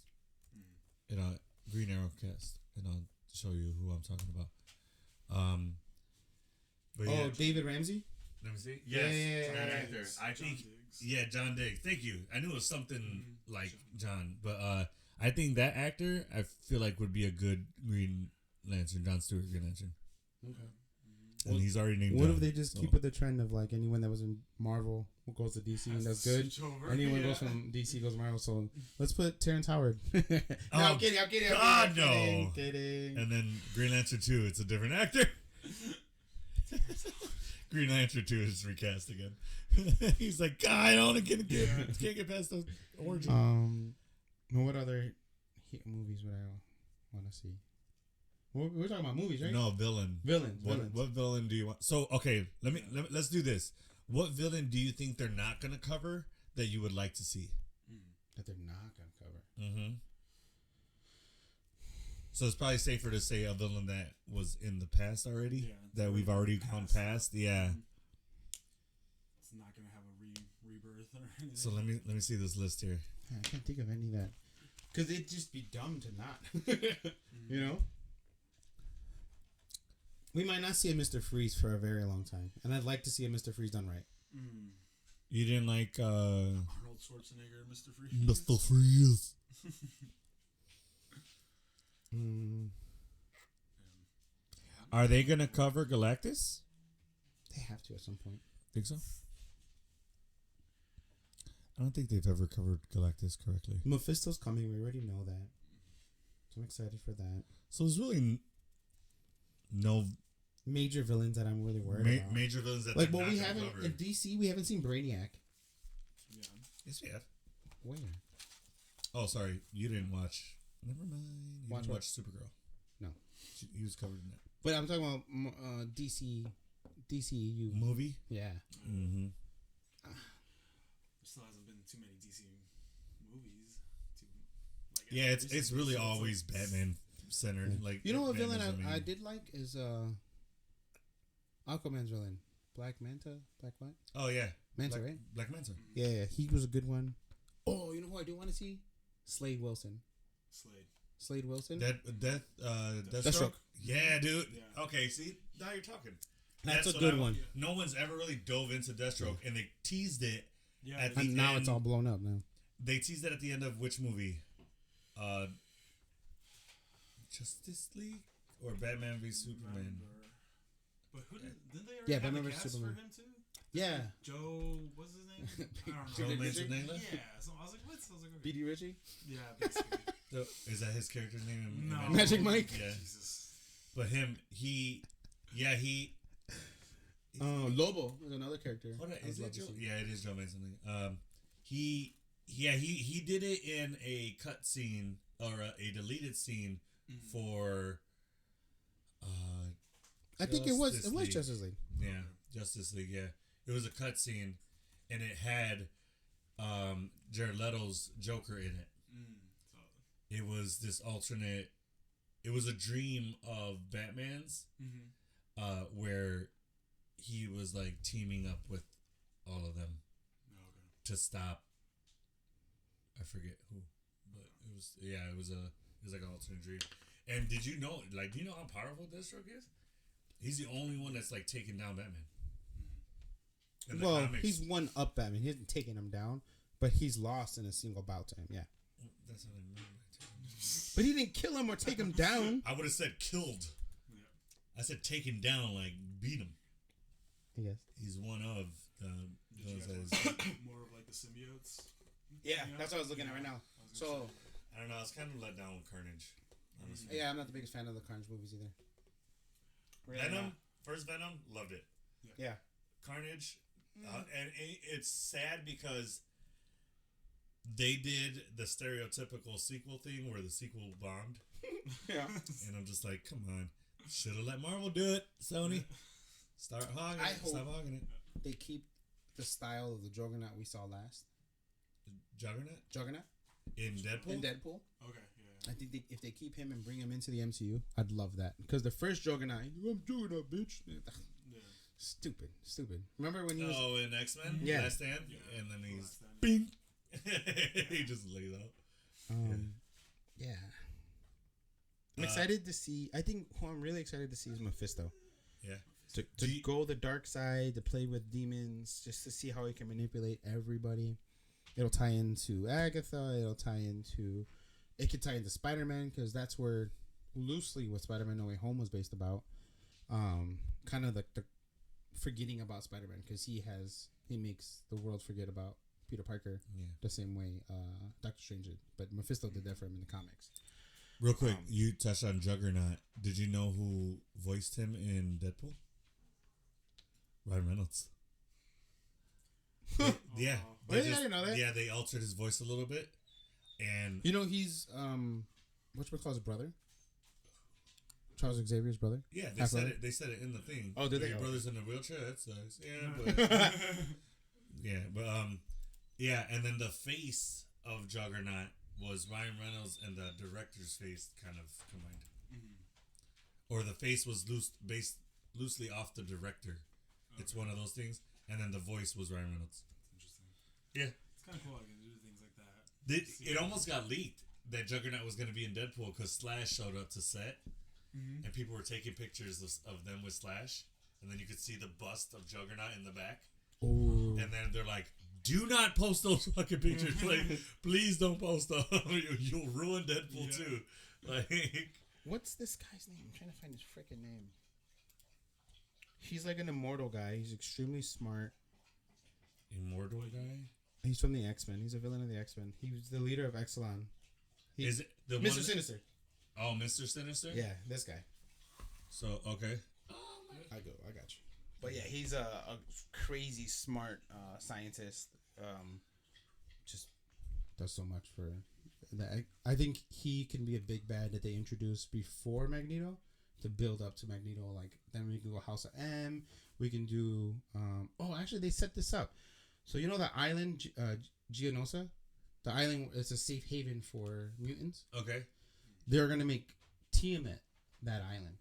Green Arrowcast, and I'll show you who I'm talking about. But yeah, David Ramsey. let me see. Yeah, Yes, yeah, yeah, that yeah. actor. I John think. Diggs. Yeah, John Diggs. Thank you. I knew it was something like John, but I think that actor I feel like would be a good Green Lantern, Jon Stewart Green Lantern. Okay. And he's already named. What John, if they just so. keep with the trend of like anyone that was in Marvel who goes to DC and does good? Switch over. Anyone Yeah. goes from DC goes to Marvel. So let's put Terrence Howard. no, Oh, I'm kidding. God, I'm no. kidding. And then Green Lantern 2, it's a different actor. Green Lantern 2 is recast again. He's like, God, I don't can't get past the origin. What other hit movies would I want to see? We're talking about movies, right? No, villain. Villains. What villain do you want? So, okay, let's do this. What villain do you think they're not going to cover that you would like to see? That they're not gonna cover. Mm-hmm. So it's probably safer to say a villain that was in the past already, Yeah, that we've already gone past. Yeah. It's not gonna have a rebirth or anything. So let me see this list here. I can't think of any that. Because it'd just be dumb to not. You know? We might not see a Mr. Freeze for a very long time. And I'd like to see a Mr. Freeze done right. You didn't like Arnold Schwarzenegger, Mr. Freeze. Mr. Freeze? Are they gonna cover Galactus? They have to at some point. Think so? I don't think they've ever covered Galactus correctly. Mephisto's coming. We already know that. So I'm excited for that. So there's really no Major villains that I'm really worried about. major villains that Like, they're well, not we gonna haven't cover. in DC. We haven't seen Brainiac. Yeah. Yes, we have. Where? Oh, sorry, you didn't watch. Never mind. You Watch didn't what? watch Supergirl. No. He was covered in that But I'm talking about DCEU. movie. Yeah. Mm-hmm. There still hasn't been too many DC movies. Yeah, it's recently, really so always like- Batman centered. Yeah. Like, You know what Batman's villain the main- I did like is Aquaman's villain, Black Manta. Black what? Oh yeah, Manta, Black, right? Black Manta. Yeah, he was a good one. Oh, you know who I do want to see? Slade Wilson. Slade Wilson. Deathstroke. Deathstroke. Yeah, dude. Yeah. Okay, see, now you're talking. That's a what good one. No one's ever really dove into Deathstroke, and they teased it. Yeah. At the And now it's end. all blown up now. They teased it at the end of which movie? Justice League or Batman v Superman? But who didn't they already Yeah, have Batman a vs. cast Superman. for him too? Yeah. Joe, what's his name? I don't Joe know. Manganiello? Yeah, so I was like, what? So I was like, okay. BD Ritchie. Yeah, basically. So, is that his character's name? in No. Batman? Magic Mike? Yeah, Jesus. but him, he. Lobo was another character. Hold on, I would is love it to Joe? see. Yeah, it is Joe Manson. He did it in a cut scene or a deleted scene for. I think it was Justice League. Justice League. Yeah, Justice League. Yeah, it was a cut scene, and it had Jared Leto's Joker in it. So, It was this alternate. It was a dream of Batman's, where he was like teaming up with all of them to stop. I forget who, but it was like an alternate dream. And did you know? Like, do you know how powerful Deathstroke is? He's the only one that's like taking down Batman. In the Well, comics. he's one up Batman. He hasn't taken him down, but he's lost in a single bout to him. Yeah, That's what I mean by taking him down. but he didn't kill him or take him down. I would have said killed. I said taken down, like beat him. Yes. He's one of the. did you those guys that watch is- more of like the symbiotes? Yeah, that's what I was looking at right now. So, I don't know. I was kind of let down with Carnage. Honestly. yeah, I'm not the biggest fan of the Carnage movies either. Really Venom, not. first Venom, loved it. Yeah. Carnage, and it's sad because they did the stereotypical sequel thing where the sequel bombed, Yeah. and I'm just like, come on, should have let Marvel do it, Sony. Start hogging I it. hope- Stop hogging it. They keep the style of the Juggernaut we saw last. Juggernaut in Deadpool. In Deadpool. Okay, yeah. I think if they keep him and bring him into the MCU, I'd love that. Because the first Juggernaut, I'm Juggernaut, bitch. Yeah. Stupid. Remember when he was... Oh, in X Men, Yeah. Last Stand, Yeah. and then he's Last Stand. bing. He just lays out. Yeah. I'm excited to see... I think who I'm really excited to see is Mephisto. Yeah. To go the dark side, to play with demons, just to see how he can manipulate everybody. It'll tie into Agatha. It could tie into Spider-Man, because that's where loosely what Spider-Man No Way Home was based about. Kind of the forgetting about Spider-Man, because he makes the world forget about Peter Parker the same way Doctor Strange did. But Mephisto did that for him in the comics. Real quick, you touched on Juggernaut. Did you know who voiced him in Deadpool? Ryan Reynolds. Yeah. I didn't know that. Yeah, they altered his voice a little bit. And You know, he's whatchamacallit's brother? Charles Xavier's brother? yeah, they said it in the thing. Oh, did they? Your brother's in a wheelchair? That sucks. Yeah, but and then the face of Juggernaut was Ryan Reynolds, and the director's face kind of combined. Or the face was based loosely off the director. It's one of those things. And then the voice was Ryan Reynolds. Interesting. Yeah. It's kind of cool. I can do things like that. It almost got leaked that Juggernaut was going to be in Deadpool because Slash showed up to set. And people were taking pictures of them with Slash. And then you could see the bust of Juggernaut in the back. Ooh. And then they're like, do not post those fucking pictures. Like, please don't post them. You'll ruin Deadpool too. Like, What's this guy's name? I'm trying to find his freaking name. He's like an immortal guy. He's extremely smart. Immortal guy. He's from the X-Men. He's a villain of the X-Men. He was the leader of Exelon. Is it the Mr. one? Sinister. Oh, Mr. Sinister. Yeah, this guy. So okay. I got you. But yeah, he's a crazy smart scientist. Just does so much for that. I think he can be a big bad that they introduce before Magneto to build up to Magneto. Like then we can go House of M. We can do. Actually, they set this up. So you know the island, Geonosa, the island is a safe haven for mutants. Okay. They're gonna make Tiamat that island.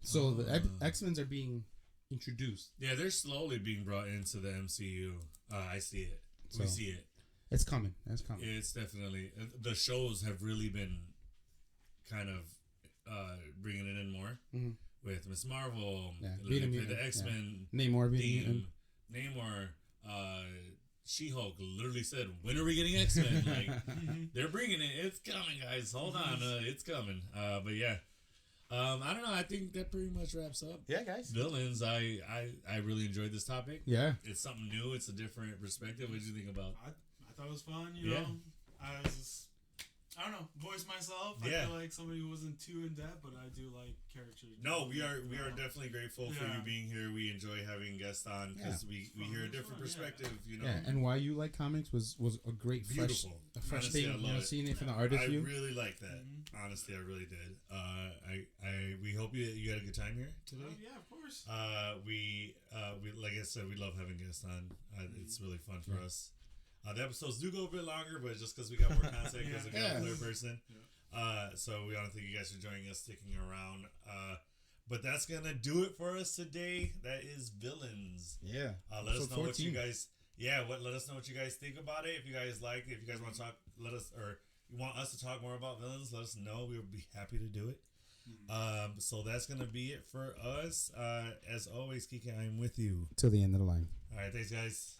So the X-Men are being introduced. Yeah, they're slowly being brought into the MCU. I see it. We see it. It's coming. It's coming. It's definitely the shows have really been kind of bringing it in more with Miss Marvel, the X-Men, Namor theme, Namor, She-Hulk literally said, "When are we getting X-Men?" Like they're bringing it. It's coming, guys. Hold on, it's coming. But yeah. I don't know. I think that pretty much wraps up. Yeah, guys. Villains. I really enjoyed this topic. Yeah. It's something new. It's a different perspective. What did you think about? I thought it was fun. You know, I was just, I don't know, voice myself. I feel like somebody who wasn't too in depth, but I do like characters. No, we are definitely grateful for you being here. We enjoy having guests on because we hear a different perspective. You know. Yeah, and why you like comics was a great fresh Honestly, thing. Seeing it from the artist view. I really like that. Honestly, I really did. We hope you had a good time here today. Yeah, of course. We like I said, we love having guests on. It's really fun for us. The episodes do go a bit longer, but just because we got more content, because we got a third person. So we want to thank you guys for joining us, sticking around. But that's gonna do it for us today. That is Villains. Yeah. Let us know what you guys. Yeah. Let us know what you guys think about it. If you guys like it, if you guys want to talk, you want us to talk more about Villains, let us know. We would be happy to do it. So that's gonna be it for us. As always, Kiki, I'm with you till the end of the line. All right, thanks, guys.